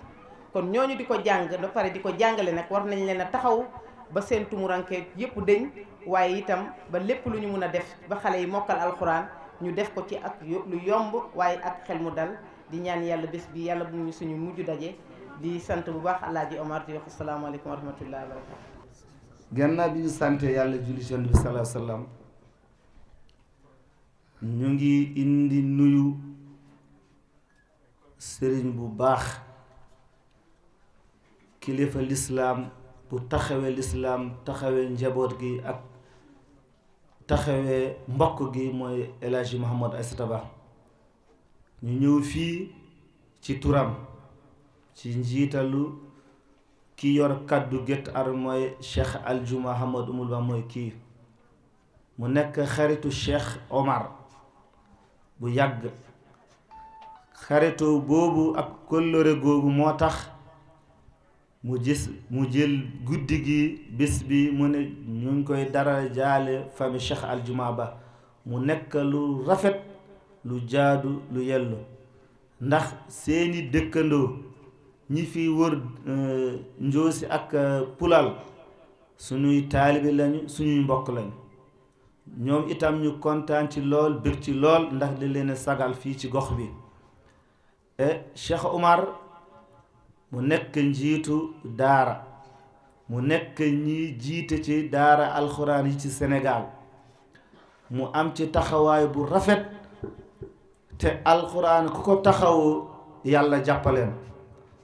kon ñooñu di ko jàng ba pare di ko jàngale nag war nañ leen a taxaw ba seen tumuranke yëpp dëñ waaye itam ba lépp lu ñu mun a def ba xale yi mokkal alxuraan ñu def ko ci ak lu yomb waaye ak xel mu dal di ñaan yàlla bés bi yàlla bu ñu suñu mujj daje di sant bu baax El Hadji Omar di wax asalaamaaleykum wa rahmatullahi wa barakatu. gannaaw bi ñu sante yàlla julli ci Yonent bi sallallahu alayhi wa sallam ñu ngi indi nuyu sëriñ bu baax kilifa lislaam bu taxawee lislaam taxawee njaboot gi ak taxawee mbokk gi mooy El Hadji Mouhamadou Aïssata Ba ñu ñëw fii ci turam ci njiitalu ki yor kaddu Guet Art mooy Cheikh Aljuma Hamad Umul Ba mooy kii mu nekk xaritu Cheikh Omar bu yàgg xaritoo boobu ak kóllëre googu moo tax mu jël guddi gi bis bi mu ne ñu ngi koy dara jaale famille Cheikh Aljuma Ba mu nekk lu rafet lu jaadu lu yellu ndax seeni dëkkandoo ñi fi wër njoosi ak pulal suñuy taalibe lañu suñuy mbokk lañu ñoom itam ñu kontaan ci lool bëgg ci lool ndax di leen sagal fii ci gox bi Cheikh Omar mu nekk njiitu daara mu nekk ñi jiite ci daara alxuraan yi ci Sénégal mu am ci taxawaay bu rafet te alxuraan ku ko taxawu yàlla jàppaleen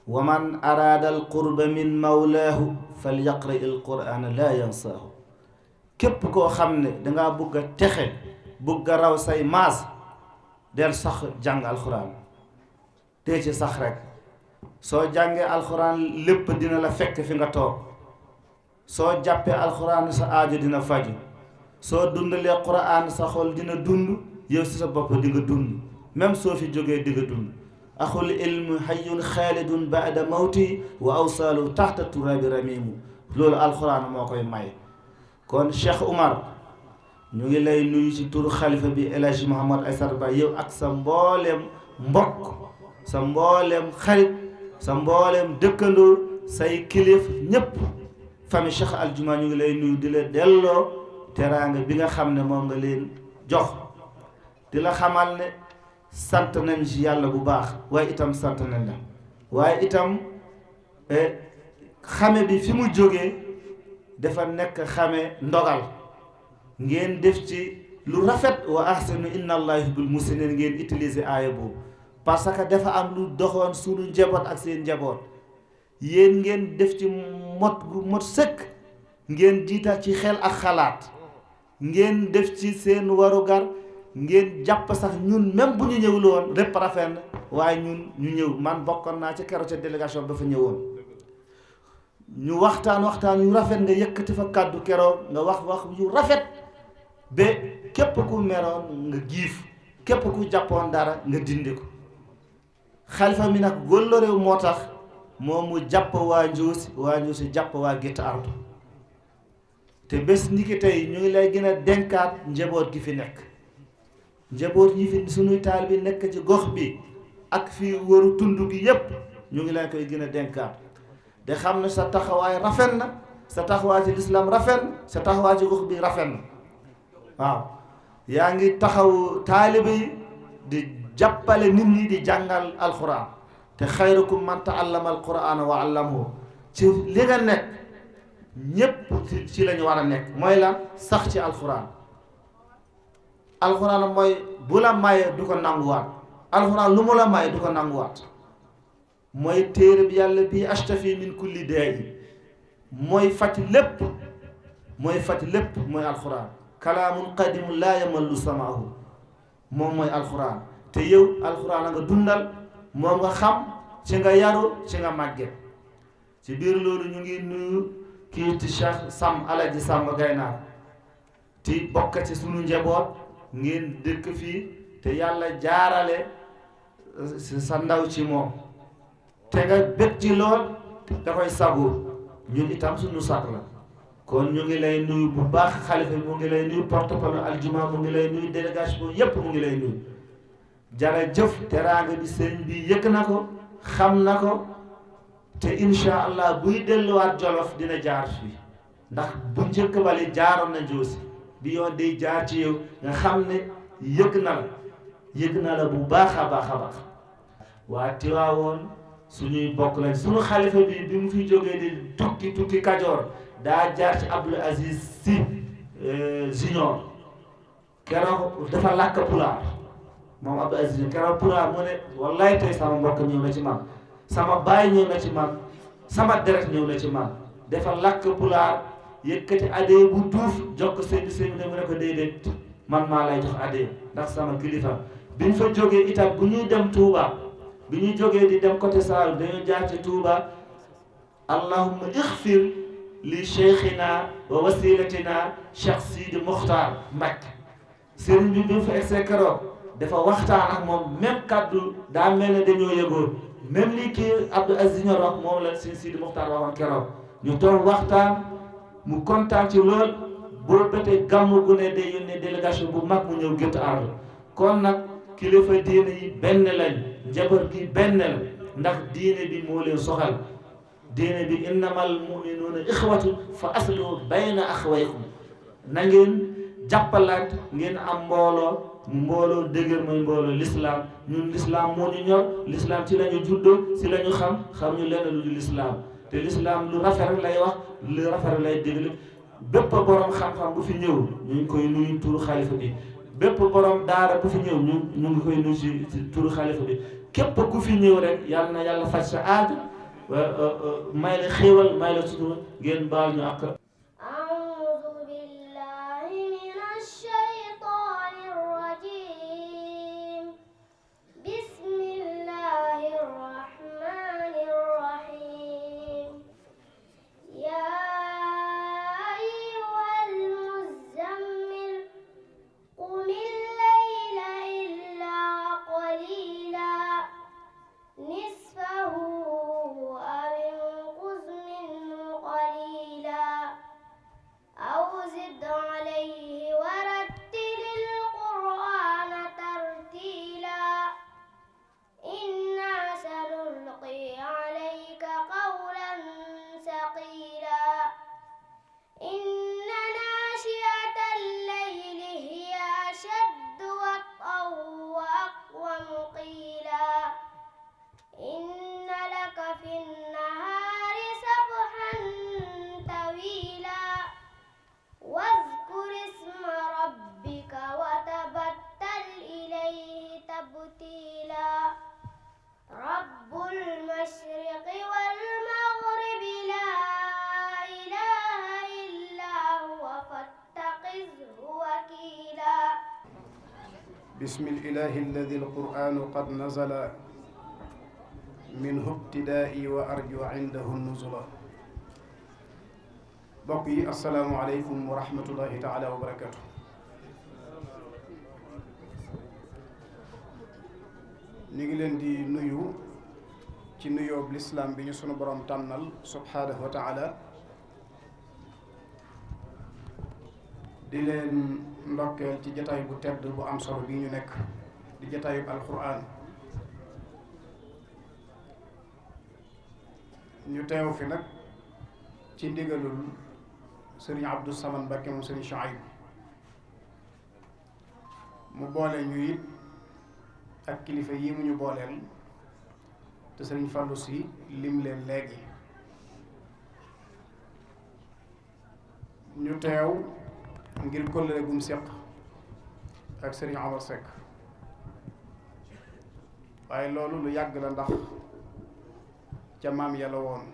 wa man araada alqurba min mawlaahu falyaqra alqur'ana laa yansaahu képp koo xam ne dangaa bëgg a texe bëgg a raw say maas del sax jàng alxuraan te ci sax rek soo jàngee alxuraan lépp dina la fekk fi nga toog soo jàppee alxuraan sa aajo dina faju soo dundalee qur'aan sa xol dina dund yow si sa bopp di nga dund même soo fi jógee di nga dund axul ilmu hayyun xaalidun baada mawti wa awsaalu taxta turaabi ramimu loolu alxuraan moo koy may kon Cheikh Omar ñu ngi lay nuyu ci turu xalifa bi El Hadji Mouhamadou Aïssata Ba yow ak sa mbooleem mbokk sa mbooleem xarit sa mbooleem dëkkandoo say kilif ñépp famille Cheikh Aljuma ñu ngi lay nuyu di la delloo teraanga bi nga xam ne moom nga leen jox di la xamal ne sant nañ ci yàlla bu baax waaye itam sant nañ la waaye itam xame bi fi mu jógee dafa nekk xame ndogal ngeen def ci lu rafet wa ahsinu inna allaha yuhibbul muhsinin ngeen utiliser aaya boobu parce que dafa am lu doxoon sunu njaboot ak seen njaboot yéen ngeen def ci mot sëkk ngeen jiital ci xel ak xalaat ngeen def ci seen warugar ngeen jàpp sax ñun même bu ñu ñëwul woon répp rafet na waaye ñun ñu ñëw man bokkoon naa ci keroog ca délégation ba fa ñëwoon ñu waxtaan yu rafet nga yëkkati fa kàddu keroog nga wax yu rafet ba képp ku meroon nga giif képp ku jàppoon dara nga dindi ko xalifa mi nag góllërew moo tax moom mu jàpp waa Njuusi jàpp waa Guet Ardo te bés ni ki tey ñu ngi lay gën a denkaat njaboot gi fi nekk njaboot yi fi sunuy taal bi nekk ci gox bi ak fi waru tund gi yépp ñu ngi lay koy gën a denkaat de xam ne sa taxawaay rafet na sa taxawaay ci lislaam rafet na sa taxawaay ci gox bi rafet na waaw yaa ngi taxaw taalibe yi di jàppale nit ñi di jàngal alquran te xayrukum man taallama alquran wa allamahu ci li nga nekk ñépp ci lañu war a nekk mooy lan sax ci alquran mooy bu la maye du ko nanguwaat alquran lu mu la maye du ko nanguwaat mooy téere bi yàlla bii ashtafi min kulli daa'i mooy faj lépp mooy alquran kalaamun qadimun laa yamallu samaahu moom mooy alquran te yow alquran a nga dundal moom nga xam ci nga yaru ci nga màgge ci biir loolu ñu ngi nuyu kii ci Cheikh Alaji Samba Gaynaar ti bokk ci sunu njaboot ngeen dëkk fii te yàlla jaarale sa ndaw ci moom te nga bëgg ci lool da koy sagu ñun itam sunu sag la kon ñu ngi lay nuyu bu baax xalifa mu ngi lay nuyu porte-parole aljuma mu ngi lay nuyu délégation yépp mu ngi lay nuyu jërëjëf teraanga bi sëriñ bi yëkk na ko xam na ko te insha allah buy delluwaat Jolof dina jaar fii ndax bu njëkk bali jaaroon na Njoosi bi yoon day jaar ci yow nga xam ne yëg na la bu baax a baax waa Tiwaawoon suñuy bokk lañ suñu xalifa bi mu fi jógee di tukki Kajoor daa jaar ci Abdul Aziz Sy Junior keroog dafa làkk pulaar moom Abdul Aziz keroog pulaar mu ne wallaay tey sama mbokk ñëw na ci man sama baay ñëw na ci man sama deret ñëw na ci man dafa làkk pulaar yëkkati adee bu duuf jox ko sëñ ne mu ne ko déedéet man maa lay jox adee ndax sama kilifa bi ñu fa jógee itam bu ñuy dem Touba bi ñuy jógee di dem côté Saalum dañoo jaar ci Touba allahumma ixfir li cheikhina wa wasilatina Cheikh Sidi Mokhtar Mbacké sëriñ bi mu fa egsee keroog dafa waxtaan ak moom même kaddu daa mel ne dañoo yëgoon même lii kii Abdou Aziz Ñor wax moom la Sidi Mokhtar waxoon keroog ñu toog waxtaan mu kontaan ci lool boo bëtee gàmmu gu ne day yónnee délégation bu mag mu ñëw Guet Ardo kon nag kilifa diine yi benn lañ njaboot gi benn la ndax diine bi moo leen soxal diine bi innamal mu'minuuna ixwatu fa aslihu bayna axawaykum na ngeen jàppalaat ngeen am mbooloo dëgër mooy mbooloo l'islam ñun l'islam moo ñu ñor l'islam ci la ñu juddoo ci la ñu xam ñu lenn lu dul l'islam te l'islam lu rafet rek lay wax lu rafet rek lay déglu bépp borom xam-xam bu fi ñëw ñu ngi koy nuyu turu xalifa bi bépp borom daara bu fi ñëw ñu ngi koy nuyu ci turu xalifa bi képp ku fi ñëw rek yàlla na yàlla faj sa aada may la xéewal may la sutura ngeen baal ñu ak نصفه أو انقص منه قليلا بسم الإله الذي القرآن قد نزل منه ابتدائي وأرجو عنده النزل بقي السلام عليكم ورحمة الله تعالى وبركاته نيغلن دي نيو ci nuyoo l'islam bi ñu sunu borom tànnal subhanahu wa ta'ala di leen ndokkeel ci jataay bu tedd bu am solo bi ñu nekk di jataayub alquran ñu teew fi nag ci ndigalul sëriñ Abdou Samane Mbacké moom sëriñ Chouaib mu boole ñu it ak kilifa yi mu ñu booleel te sëriñ Fallou si lim leen léegi ñu teew ngir kóllëre gum séq ak sëriñ Omar Seck waaye loolu lu yàgg la ndax ca maam yàlla woon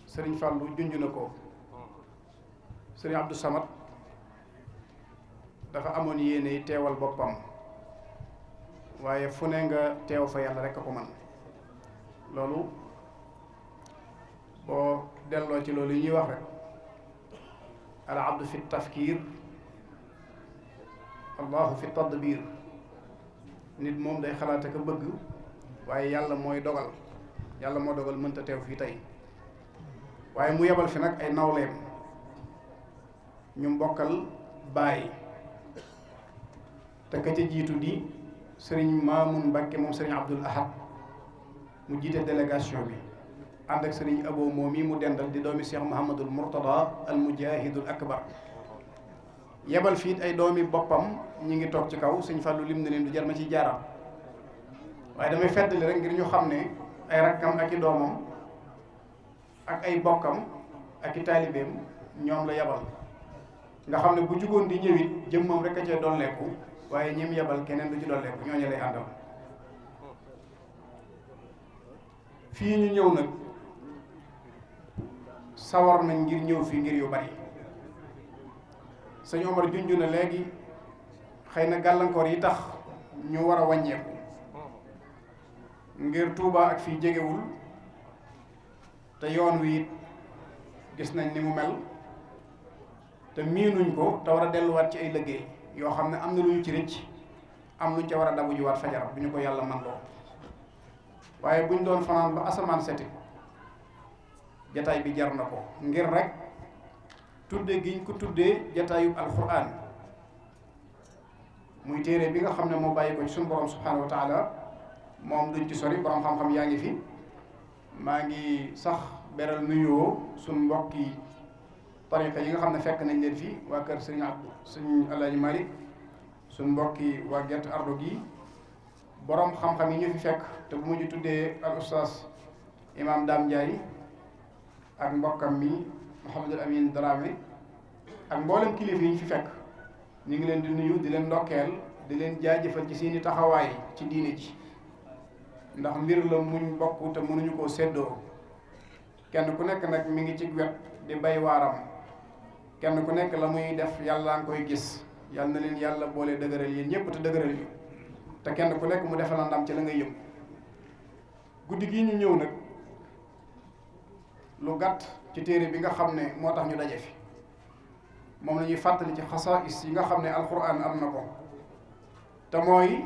sëriñ Fallou junj na ko sëriñ Abdou Samad dafa amoon yéene teewal boppam waaye fu ne nga teew fa yàlla rekk a ko man loolu boo delloo ci loolu yi ñuy wax rek al abdu fi tafkir allahu fi tadbir nit moom day xalaate ko bëgg waaye yàlla mooy dogal yàlla moo dogal mënta teew fii tey waaye mu yebal fi nag ay nawleem ñu mbokkal bàyyi te ka ca jiitu di sëriñ Maamun Mbacké moom sëriñ Abdul Ahad mu jiite délégation bi ànd ak sëriñ Abo moom yi mu dendal di doomi Cheikh Mouhamadul Mourtada al mujahidul akbar yebal fii ay doomi boppam ñi ngi toog ci kaw sëñ Fallou lim na leen du jar ma ci jaaraam waaye damay feddali rek ngir ñu xam ne ay rakkam ak i doomam ak ay bokkam ak i taalibeem ñoom la yebal nga xam ne bu jugoon di ñëwit jëmmam rek a cee dolleeku waaye ñim yebal keneen du ci dolleeku ñooñu lay àndal fii ñu ñëw nag sawar nañ ngir ñëw fii ngir yu bari sëñ Omar junj na léegi xëy na gàllankoor yi tax ñu war a wàññeeku ngir Touba ak fii jegewul te yoon wi it gis nañ ni mu mel te miinuñ ko te war a delluwaat ci ay liggéey yoo xam ne am na lu ñu ci rëcc am luñ ca war a dabu ji waat fajar bu ñu ko yàlla man loo waaye buñ doon fanaan ba asamaan seti jataay bi jar na ko ngir rek tudde giñ ko tuddee jataayub alquran muy téere bi nga xam ne moo bàyyi ko ci suñu borom subhanahu wa taala moom duñ ci sori borom xam-xam yaa ngi fi maa ngi sax beral nuyoo suñ mbokki tariqa yi nga xam ne fekk nañ leen fii waa kër sëriñ Abdou sëriñ Alaaji Malick suñ mbokki waa Gett Ardo gi borom xam-xam yi ñu fi fekk te bu mujj tuddee al ustaas imam Dame Ndiaye ak mbokkam mi Mouhamadul Amin Dramé ak mboolem kilifa yi ñu fi fekk ñu ngi leen di nuyu di leen ndokkeel di leen jaajëfal ci seeni taxawaay ci diine ji ndax mbir la muñ bokk te mënuñu koo séddoo kenn ku nekk nag mi ngi ci wet di bay waaram kenn ku nekk la muy def yàlla nga koy gis yàlla na leen yàlla boole dëgëral yéen ñëpp te dëgëral ñu te kenn ku nekk mu defal la ndam ci la ngay yëm guddi gii ñu ñëw nag lu gàtt ci téere bi nga xam ne moo tax ñu daje fi moom la ñuy fàttali ci xasaais yi nga xam ne alquran am na ko te mooy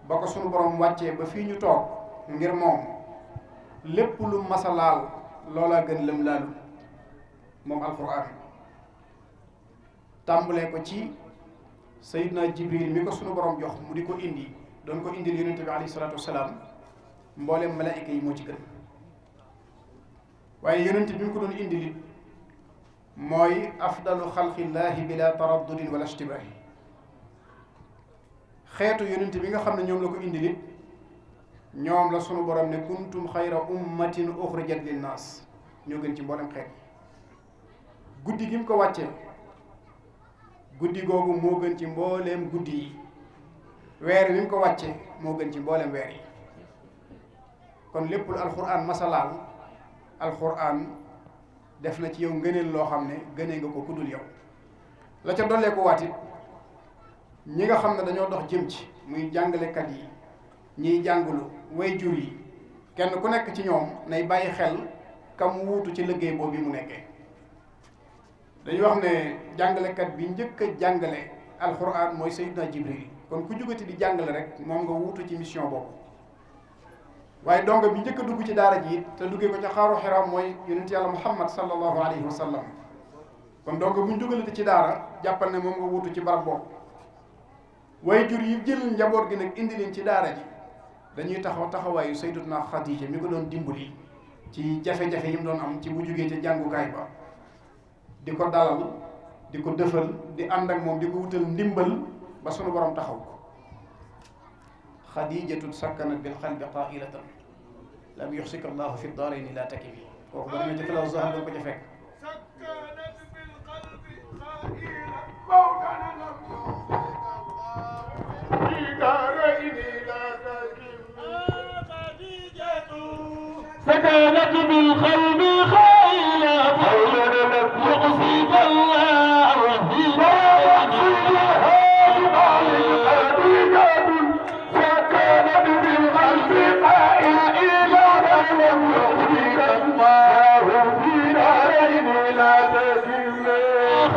ba ko sunu borom wàccee ba fii ñu toog ngir moom lépp lu masalaal loola gën lëm laalu moom alquran tàmbalee ko ci sayidna jibril mi ko sunu borom jox mu di ko indi doon ko indil yonente bi alayhi salaatu wasalaam mbooleem malaayika yi moo ci gën waaye yonente bi mu ko doon indil it mooy afdalu xalqillahi bila taraddudin wala ishtibaahi xeetu yonente bi nga xam ne ñoom la ko indil it ñoom la sunu borom ne kuntum xayra ummatin uxrijat linnaas ñoo gën ci mboolem xeet guddi gi mu ko wàccee guddi googu moo gën ci mbooleem guddi yi weer wi mu ko wàccee moo gën ci mbooleem weer yi kon lépp lu alxuraan masalaal alxuraan def na ci yow ngëneel loo xam ne gënee nga ko kudul yow la ca dollee ko waat it ñi nga xam ne dañoo dox jëm ci muy jàngalekat yi ñiy jàngulu way jur yi kenn ku nekk ci ñoom nay bàyyi xel kam wuutu ci liggéey boobu mu nekkee. dañuy wax ne jàngalekat bi njëkk a jàngale alxuraan mooy Seydina Jibril kon ku jógati di jàngale rek moom nga wuutu ci mission boobu waaye donga bi njëkk a dugg ci daara ji te duggee ko ca xaaru Xiraa mooy yonent yàlla Muhammad sallallahu alayhi wa sallam kon donga bu ñu dugalati ci daara jàppal ne moom nga wuutu ci barab boobu waaye jur yi jël njaboot gi nag indi leen ci daara ji dañuy taxawaayu Sayyidatuna Xadiija mi ko doon dimbali ci jafe-jafe yi mu doon am ci bu jógee ca jàngukaay ba di ko dalal di ko dëfal di ànd ak moom di ko wutal ndimbal ba sunu borom taxaw ko xadijatu sakkanat bil qalbi qailatan lam yuxsika allahu fi daarayni la takifi kooku ba demee ci Xilaasu Zahab danga ko ca fekk سكنت بالقلب خيلا يقصد الله في سكنت بالقلب خيلا لم يقصد الله في دارين لا تزل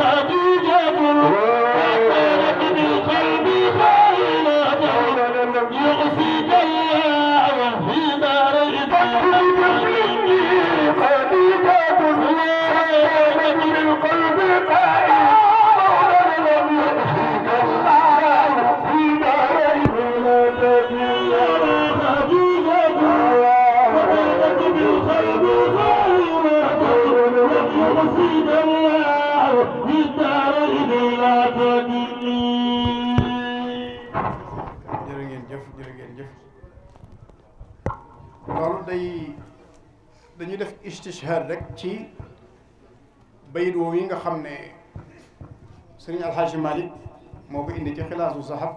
خديجة سكنت بالقلب خيلا يقصد الله في دارين dañuy def istishhaad rek ci bayit woowu yi nga xam ne sëriñ Alxaaji Malik moo ko indi ci Xilaasu Zahab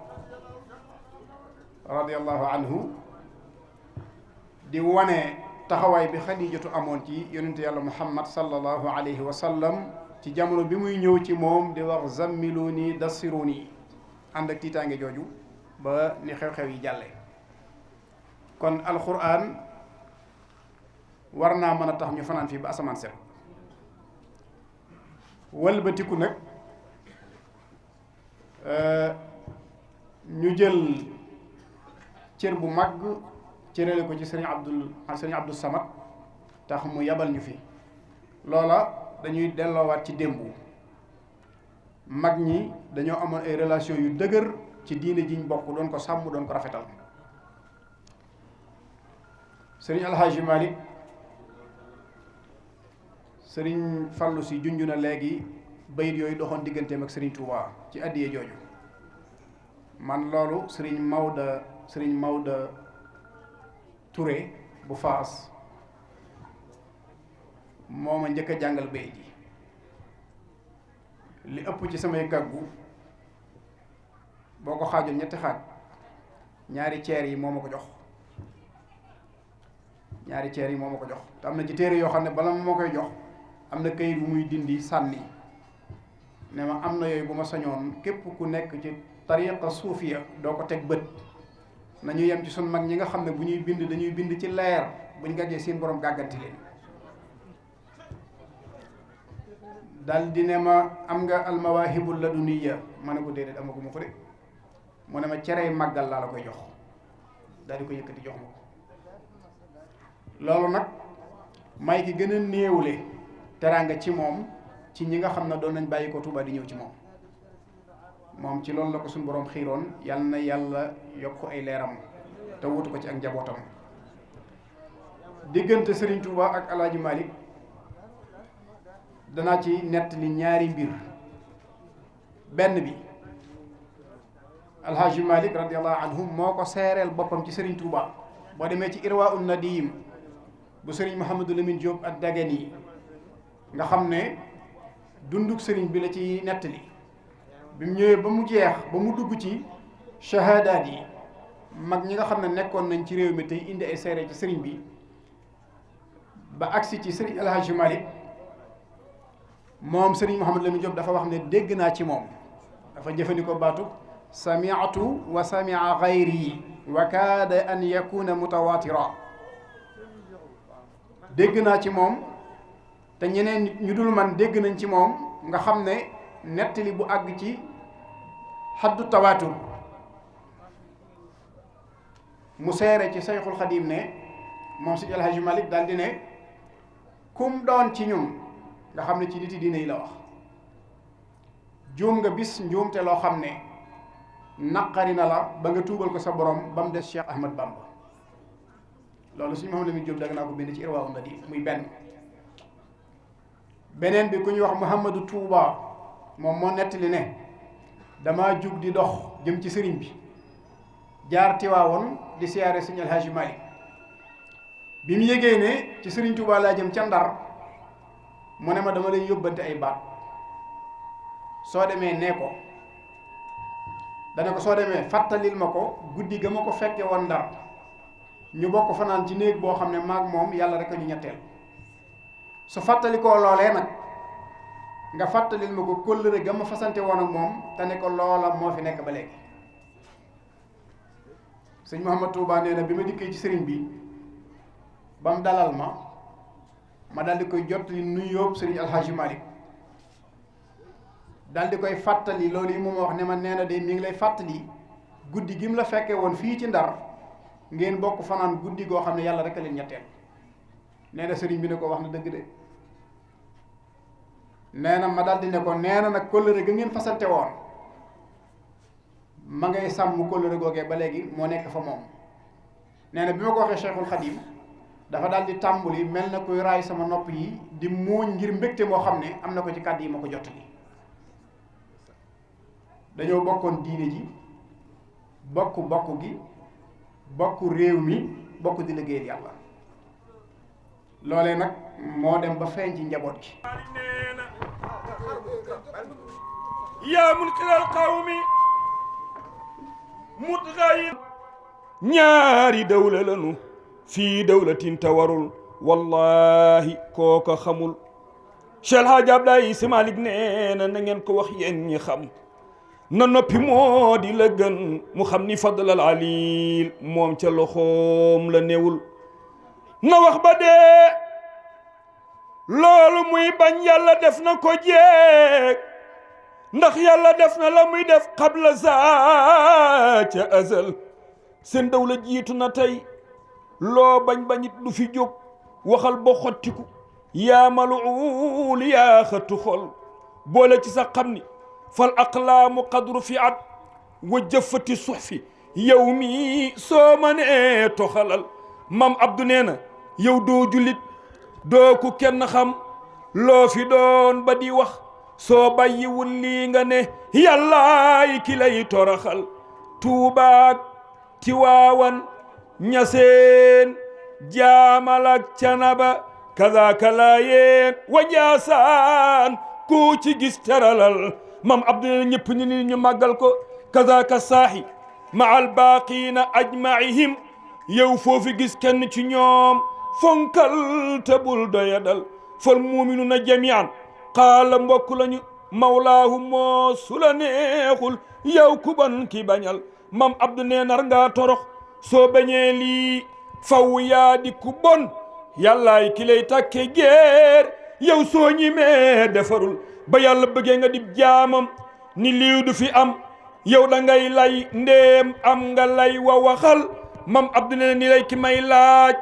radiyallahu anhu di wane taxawaay bi Xadiijatu amoon ci yonente yàlla Muhammad sallallahu alayhi wa sallam ci jamono bi muy ñëw ci moom di wax zammiluni dassiruni ànd ak tiitaange jooju ba ni xew-xew yi jàlle kon alquran war naa mën a tax ñu fanaan fii ba asamaan set wëlbatiku nag ñu jël cër bu mag cërale ko ci sëriñ Abdou Samad tax mu yabal ñu fi loola dañuy delloowaat ci démb mag ñi dañoo amoon ay relation yu dëgër ci diine jiñ bokk doon ko sàmm doon ko rafetal sëriñ Alhaaji Malik sëriñ Fallu si junj na léegi bayit yooyu doxoon digganteem ak sëriñ Touba ci addiye jooju man loolu sëriñ Maoda Touré bu Faas moo ma njëkk a jàngal bayit yi li ëpp ci samay gàggu boo ko xaajoon ñetti xaaj ñaari ceer yi moo ma ko jox te am na ci téere yoo xam ne bala ma koy jox am na kayit bu muy dindi sànni ne ma am na yooyu bu ma sañoon képp ku nekk ci tariqa suufiya doo ko teg bët nañu yem ci sun mag ñi nga xam ne bu ñuy bind dañuy bind ci leer buñ gàggee seen borom gàgganti leen dal di ne ma am nga almawaahibul laduniya ma ne ko déedéet amaguma ko de mu ne ma cerey màggal laa la koy jox daal di ko yëkkati jox ma ko loolu nag may ki gën a néewle teraanga ci moom ci ñi nga xam ne doon nañ bàyyi ko Tuuba di ñëw ci moom ci loolu la ko suñu borom xiiroon yal na yàlla yokk ay leeram te wutu ko ci ak njabootam diggante Serigne Touba ak Alaaji Malik danaa ci nettali ñaari mbir benn bi Alhaji Malik radiallahu anhu moo ko seereel boppam ci Serigne Touba boo demee ci Irwaa'un Nadiim bu Serigne Mouhamadou Lamine Diop ak Dagani nga xam ne dunduk Serigne bi la ci nettali bi mu ñëwee ba mu jeex ba mu dugg ci shahadaat yi mag ñi nga xam ne nekkoon nañ ci réew mi tey indi ay seere ci Serigne bi ba agsi ci Serigne Alhaji Malik moom Serigne Mouhamadou Lamine Diop dafa wax ne dégg naa ci moom, dafa jëfandikoo baatu sami'tu wa sami'a ghayri wa kaada an yakuna mutawatira. dégg naa ci moom te ñeneen ñu dul man dégg nañ ci moom, nga xam ne nettali bu àgg ci xaddu tawaatur. mu seere ci Sayxul Xadim ne moom si El Hadji Malick daal di ne kum doon ci ñun, nga xam ne ci niti diine yi la wax, juum nga bis njuumte loo xam ne naqari na la ba nga tuubal ko sa borom ba mu des Cheikh Ahmad Bamba. loolu suñu Mouhamadou Lamine Diop dagg naa ko bind ci Irwaa Nadi muy benn. beneen bi ku ñuy wax Mouhamadou Touba moom moo nettali ne damaa jug di dox jëm ci sëriñ bi, jaar Tiwaawoon di siyaare Sëriñ El Hadji Malick. bi mu yégee ne ci sëriñ Touba laa jëm ca Ndar, mu ne ma dama lay yóbbante ay baat, soo demee nee ko, dana ko soo demee fàttalil ma ko guddi ga ma ko fekke woon Ndar, ñu bokk fanaan ci néeg boo xam ne maag moom yàlla rek a ñu ñetteel. su fàttali koo loolee nag nga fàttalil ma ko kóllëre ga ma fasante woon ak moom, te ne ko loola moo fi nekk ba léegi. sëñ Mouhamad Touba nee na bi ma dikkee ci sëriñ bi ba mu dalal ma dal di koy jot li nuyoo sëriñ El Hadji Malick, dal di koy fàttali loolu yi mu ma wax ne ma nee na de mi ngi lay fàttali guddi gi mu la fekkee woon fii ci Ndar, ngeen bokk fanaan guddi goo xam ne yàlla rek a leen ñetteel. nee na sëriñ bi ne ko wax na dëgg de. nee na ma dal di ne ko nee na nag kóllëre ga ngeen fasante woon ma ngay sàmm kóllëre googee ba léegi moo nekk fa moom. nee na bi ma ko waxee Cheikhul Khadim dafa daal di tàmbuli mel na koy raay sama nopp yi di muuñ ngir mbégte moo xam ne am na ko ci kàddu yi ma ko jottali. dañoo bokkoon diine ji, bokk gi, bokk réew mi, bokk di liggéeyal yàlla. loolee nag moo dem ba feeñ ci njaboot gi. yaa munqiral qawmi mutghayir. ñaari dawla lanu fii dawlatin tawarul wallahi kooka xamul. Cheikh El Hadji Abdoulaye Sy Malick nee na ngeen ko wax yéen ñi xam, na noppi moo di la gën, mu xam ni fadlal alil moom ca loxoom la newul. na wax ba dee loolu muy bañ yàlla def na ko jeeg, ndax yàlla def na la muy def qabla za ca azal. seen dawla jiitu na tey, loo bañ bañit du fi jóg, waxal ba xottiku yaa maluul yaa xëttu xol. boole ci sa xam ni fal aqlaamu qadru fi at wa jëfati suxfi yow mi soo ma nee toxalal. mam Abdou nee na yow doo jullit, doo ku kenn xam, loo fi doon ba di wax, soo bàyyiwul lii nga ne yàllaay ki lay toraxal. Tuubaak Tiwaawan Ñaseen Jaamal ak Canaba kazaaka Laayeen wa Njaasaan ku ci gis teralal. mam Abdou nee na ñëpp ni ñu màggal ko. kazaaka saahi ma al baaqiina ajmaihim, yow foofi gis kenn ci ñoom fonkal te bul doyadal. fal muminuna jamian qaala mbokk lañu mawlaahu moo su la neexul yow ku ban ki bañal. mam Abdou nee nar ngaa torox soo bañee lii faw yaa di ku bon, yàllaay ki lay takke geer yow soo ñimee defarul. ba yàlla bëggee nga di jaamam ni liiw du fi am, yow da ngay lay ndéem am nga lay wa waxal. mam Abdou nee ni lay ki may laaj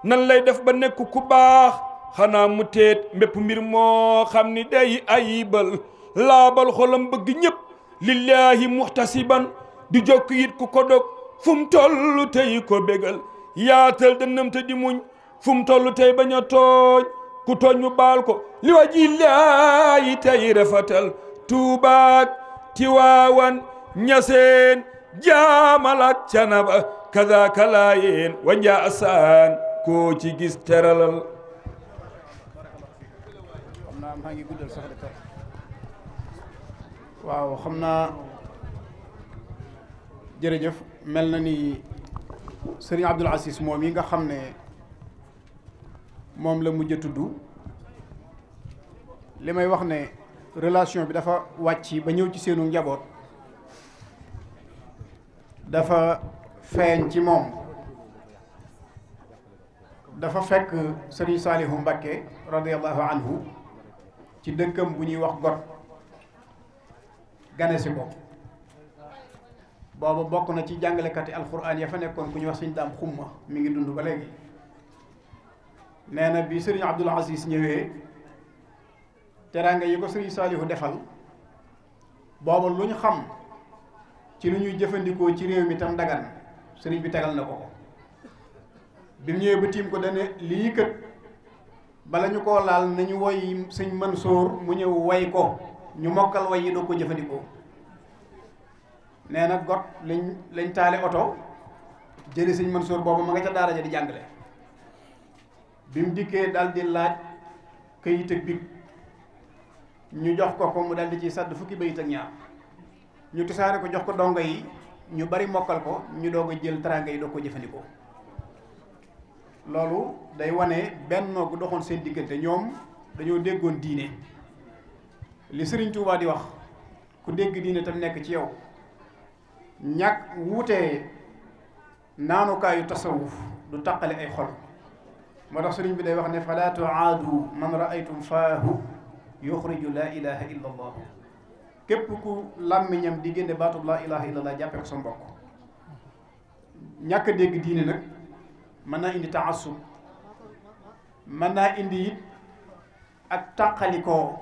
nan lay def ba nekk ku baax, xanaa mu teet mbépp mbir moo xam ni day ayibal. laabal xolam bëgg ñëpp lillahi muhtasiban, di jokk yit ku ko dog fu mu toll tey ko bégal. yaatal dënnam te di muñ fu mu toll tey bañ a tooñ, ku tooñ mu baal ko li wajillaahi tey refatal. Tuubaak Tiwaawan Ñaseen Jaamal ak Canaba kazaaka Laayeen wa Njaasaan koo ci gis teralal. xam naa maa ngi guddal sax de. waaw xam naa jërëjëf. mel na ni sëriñ Abdoul Aziz moom yi nga xam ne moom la mujj a tudd li may wax ne relation bi dafa wàcc ba ñëw ci seenu njaboot dafa feeñ ci moom. dafa fekk Sëriñ Saalihu Mbakke radiyallahu anhu ci dëkkam bu ñuy wax Got ganesi ko booba bokk na ci jàngalekati alxuraan ya fa nekkoon ku ñuy wax Sëriñ Daam Xumma mi ngi dund ba léegi. nee na bi Sëriñ Abdul Aziz ñëwee teraanga yi ko Sëriñ Saalihu defal booba lu ñu xam ci lu ñuy jëfandikoo ci réew mi tam dagan sëriñ bi tegal na ko. bi mu ñëwee ba tiim ko dane lii kët bala ñu koo laal nañu woy sëñ Mansour mu ñëw way ko ñu mokkal way yi doo ko jëfandikoo. nee na Got lañ taale oto jëli sëñ Mansour boobu ma nga ca daara ja di jàngale. bi mu dikkee dal di laaj këyit ak big ñu jox ko mu dal di ci sadd fukki bayit ak ñaar ñu tisaare ko jox ko dongo yi ñu bari mokkal ko ñu doog a jël teraanga yi doo ko jëfandikoo. loolu day wane bennoo gu doxoon seen diggante ñoom dañoo déggoon diine li Sëriñ Tuubaa di wax ku dégg diine tam nekk ci yow ñàkk wuutee naanukaayu tasawuf du taqale ay xol moo tax sëriñ bi day wax ne fala tuaadu man raaytum faahu yuxriju laa ilaha illa allah képp ku làmmiñam di génne baatub laa ilaha illa allah jàppe ko sa mbokk. ñàkk a dégg diine nag mën naa indi taassub mën naa indi it ak tàqalikoo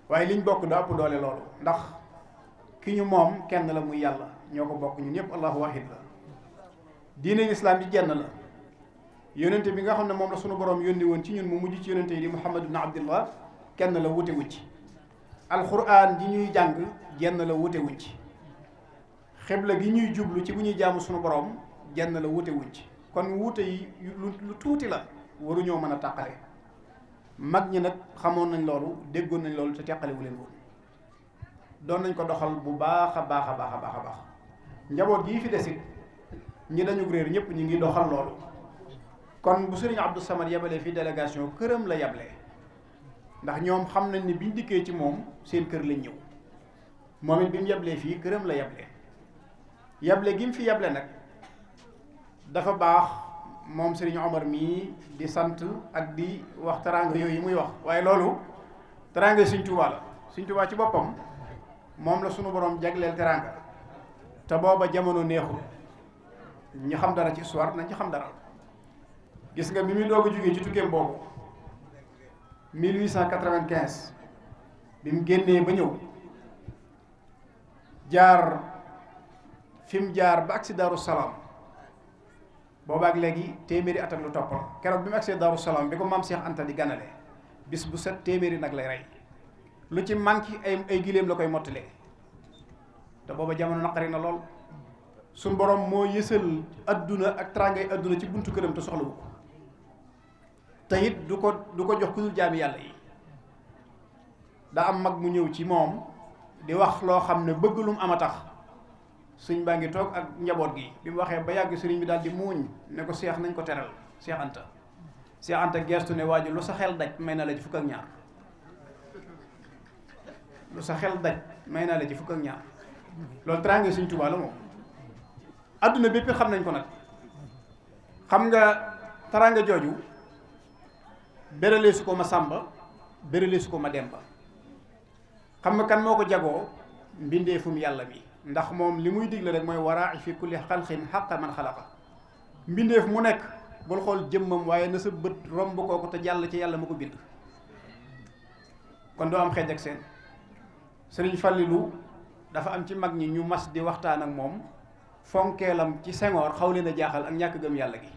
waaye liñ bokk da ëpp doole loolu ndax ki ñu moom kenn la muy yàlla ñoo ko bokk ñun ñëpp allahu wahid la. diine lislaam bi jenn la yónente bi nga xam ne moom la sunu borom yónni woon ci ñun mu mujj ci yónente yi di Muhammad ibn Abdillah kenn la wute wuñ ci. alquran ji ñuy jàng jenn la wute wuñ ci. xibla gi ñuy jublu ci bu ñuy jaamu sunu borom jenn la wute wuñ ci. kon wuute yi lu tuuti la waruñoo mën a tàqale mag ñi nag xamoon nañ loolu déggoon nañ loolu te teqale wu leen woon doon nañ ko doxal bu baax a baax a baax a baax a baax njaboot gii fi desit ñi dañu réer ñëpp ñu ngi doxal loolu. kon bu Sëriñ Abdou Samad yabalee fii délégation këram la yablee ndax ñoom xam nañ ni biñ dikkee ci moom seen kër lañ ñëw moom it bi mu yablee fii këram la yable gi mu fi yable nag dafa baax moom Serigne Omar mii di sant ak di wax teraanga yooyu muy wax waaye loolu teraanga Sëriñ Tuubaa la Sëriñ Tuubaa ci boppam moom la sunu borom jagleel teraanga te booba jamono neexul ñu xam dara ci histoire nañ ci xam dara. gis nga bi muy doog a jógee ci tukkeem boobu 1895 bi mu génnee ba ñëw jaar fi mu jaar ba agsi Daaru Salaam boobaak léegi téeméeri at ak lu topp la keroog bi mu agsee Daaru Salaam bi ko maam Cheikh Anta di ganale bis bu set téeméeri nag lay rey lu ci manqué ay giléem la koy mottalee te booba jamono naqari na lool suñ borom moo yësal adduna ak trangay adduna ci buntu këram te soxlawu ko te it du ko jox ku dul jaami yàlla yi daa am mag mu ñëw ci moom di wax loo xam ne bëgg lu mu am a tax sëñ baa ngi toog ak njaboot gi bi mu waxee ba yàgg sëriñ bi daal di muuñ ne ko seex nañ ko teral Seex Anta Seex Anta geestu ne waaju lu sa xel daj may na la ci fukk ak ñaar lu sa xel daj may naa la ci fukk ak ñaar loolu trangay Sëriñ Tuubaa la moom adduna bépp xam nañ ko nag xam nga teraanga jooju béralee su ko ma sàmba béralee su ko ma demba xam nga kan moo ko jagoo mbindeefum yàlla mi ndax moom li muy digle rek mooy waraa fi kulli xalqin xaqa man xalaqa mbindeef mu nekk bul xool jëmmam waaye na sa bët romb kooku te jàll ci yàlla ma ko bind kon doo am xeej ak seen sëriñ Fallilu dafa am ci mag ñi ñu mas di waxtaan ak moom fonkeelam ci Senghor xaw leen a jaaxal ak ñàkk gëm yàlla gi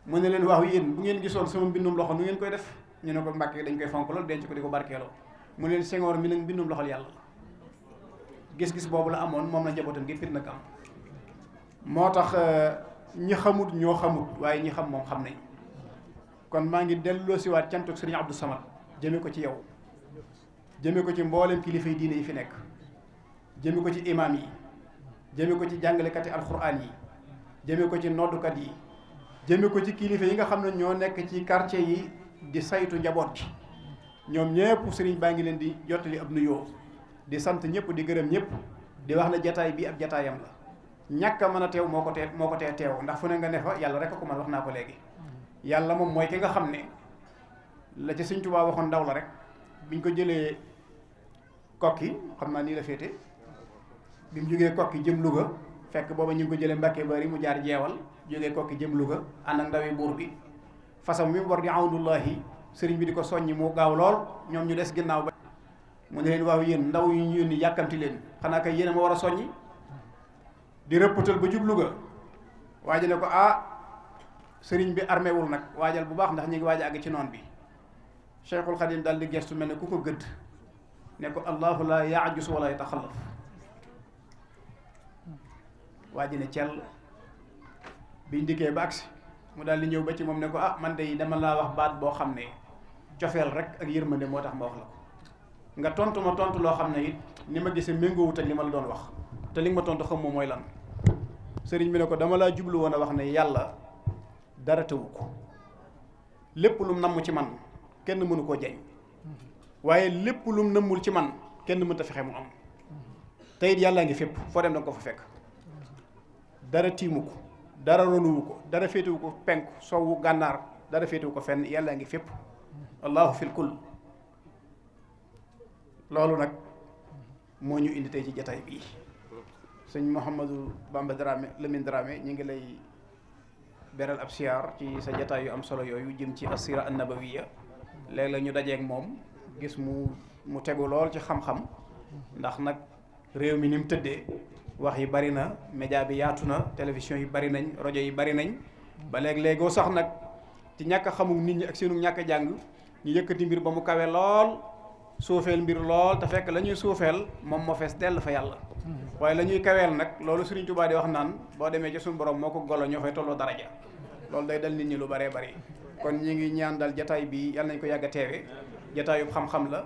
mu ne leen waaw yéen bu ngeen gisoon sama mbindum loxo nu ngeen koy def ñu ne ko Mbàkke dañ koy fonk lool denc ko di ko barkeeloo mu ne leen Senghor mi nag mbindum loxol yàlla la gis-gis boobu la amoon moom la njabootam gi fit nag am moo tax ñi xamut ñoo xamut waaye ñi xam moom xam nañ kon maa ngi delloosiwaat cantuk sëriñ Abdou Samad jëme ko ci yow jëme ko ci mboolem kilifa yi diine yi fi nekk jëme ko ci imaam yi jëme ko ci jàngalekati alxuraan yi jëme ko ci noddukat yi jëme ko ci kilifa yi nga xam ne ñoo nekk ci quartier yi di saytu njaboot gi ñoom ñëpp sëriñ baa ngi leen di jottali ab nuyoo di sant ñëpp di gërëm ñëpp di wax ne jataay bi ab jataayam la ñàkk a mën a teew moo ko tee teew ndax fu ne nga ne fa yàlla rek a ko man wax naa ko léegi yàlla moom mooy ki nga xam ne la ci Sëriñ Tuubaa waxoon ndaw la rek biñ ko jëlee kokki xam naa nii la féete bi mu jógee kokki jëm Louga fekk booba ñu ngi ko jëlee Mbàkke Bari mu jaar jeewal jógee kokki jëm Louga ànd ak ndawi buur bi fasam mi mu war di awdullahi sëriñ bi di ko soññi mu gaaw lool ñoom ñu des ginnaaw ba mu ne leen waaw yéen ndaw yi ñu yónni yàkkamti leen xanaa kay yéen a ma war a soññi di rëppatal ba jub Louga waaja ne ko sëriñ bi armé wul nag waajal bu baax ndax ñu ngi waaj a àgg ci noon bi Cheikhul Khadim daal di gestu mel ne ku ko gëdd ne ko allahu la yaajus wala yataxallaf waa ji ne cell biñ dikkee ba agsi mu daal di ñëw ba ci moom ne ko man de dama laa wax baat boo xam ne cofeel rek ak yërmande moo tax ma wax la ko nga tontu ma tontu loo xam ne it ni ma gisee méngoowut ak li ma la doon wax te li nga ma tontu xam moom mooy lan sëriñ bi ne ko dama laa jublu woon a wax ne yàlla dara tëwu ko lépp lum namm ci man kenn mënu koo jañ waaye lépp lum nëmmul ci man kenn mënta fexe mu am te it yàllaa ngi fépp foo dem danga ko fa fekk dara tiimu ko dara ronuwu ko dara féetewu ko penku sowwu gànnaar dara féetewu ko fenn yàllaa ngi fépp allahu fil kull loolu nag moo ñu indi tey ci jataay bii sëñ Mouhamadou Bamba Dramé Lamine Dramé ñu ngi lay beral ab siyaar ci sa jataay yu am solo yooyu jëm ci assira annabawiya léegi la ñu dajeeg moom gis mu tegu lool ci xam-xam ndax nag réew mi ni mu tëddee wax yi bari na média bi yaatu na télévision yi bari nañ rajo yi bari nañ ba léeg-léegoo sax nag ci ñàkk a xamul nit ñi ak seenu ñàkk a jàng ñu yëkkati mbir ba mu kawe lool suufeel mbir lool te fekk la ñuy suufeel moom moo fees dell fa yàlla waaye la ñuy kaweel nag loolu Sëriñ Tuubaa di wax naan boo demee ci suñu borom moo ko golo ñoo fay tolloo daraja loolu day dal nit ñi lu baree bari kon ñi ngi ñaan dal jataay bi yàlla nañ ko yàgg a teewe jataay bu xam-xam la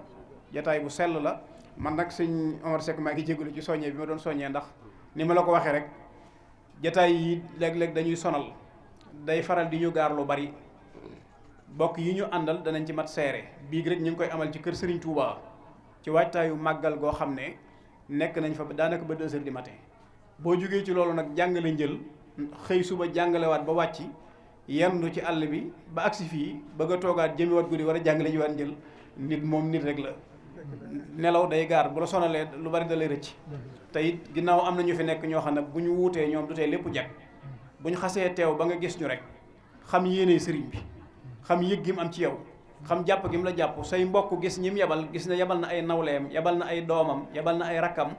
jataay bu sell la man nag sëñ Omar Seck maa ngi jégalu ci soññee bi ma doon soññee ndax ni ma la ko waxee rek jataay yi léeg-léeg dañuy sonal day faral di ñu gaar lu bari bokk yi ñu àndal danañ ci mat seere bii rek ñu ngi koy amal ci kër Serigne Touba ci waajtaayu màggal goo xam ne nekk nañ fa daanaka ba 2 heures du matin boo jógee ci loolu nag jàngale njël xëy suba jàngalewaat ba wàcc yendu ci àll bi ba agsi fii bëgg a toogaat jëmiwaat guddi war a jàngale ji waat njël nit moom nit rek la nelaw day gaar bu la sonalee lu bari da lay rëcc te it ginnaaw am na ñu fi nekk ñoo xam ne bu ñu wuutee ñoom du tee lépp jag bu ñu xasee teew ba nga gis ñu rek xam yéene sëriñ bi xam yëg gi mu am ci yow xam jàpp gi mu la jàpp say mbokk gis ñim yebal gis na yebal na ay nawleem yebal na ay doomam yebal na ay rakkam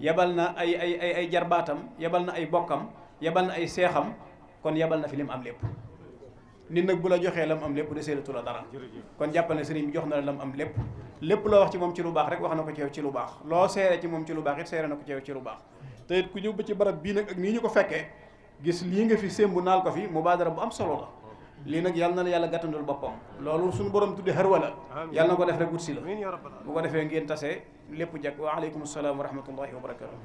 yebal na ay jarbaatam yebal na ay bokkam yebal na ay seexam kon yebal na fi lim am lépp nit nag bu la joxee lam am lépp deseelatu la dara kon jàppal ne sëriñ bi jox na la lam am lépp lépp loo wax ci moom ci lu baax rek wax na ko ci yow ci lu baax loo seere ci moom ci lu baax it seere na ko ci yow ci lu baax te it ku ñëw ba ci barab bii nag ak nii ñu ko fekkee gis lii nga fi sémbu naal ko fi mubaadara bu am solo la lii nag yàlla na la yàlla gàttandul boppam loolu suñu borom tudde xarwa la yàlla na ko def rek wut si la bu ko defee ngeen tase lépp jag wa aleykum salaam wa rahmatullahi wa barakatu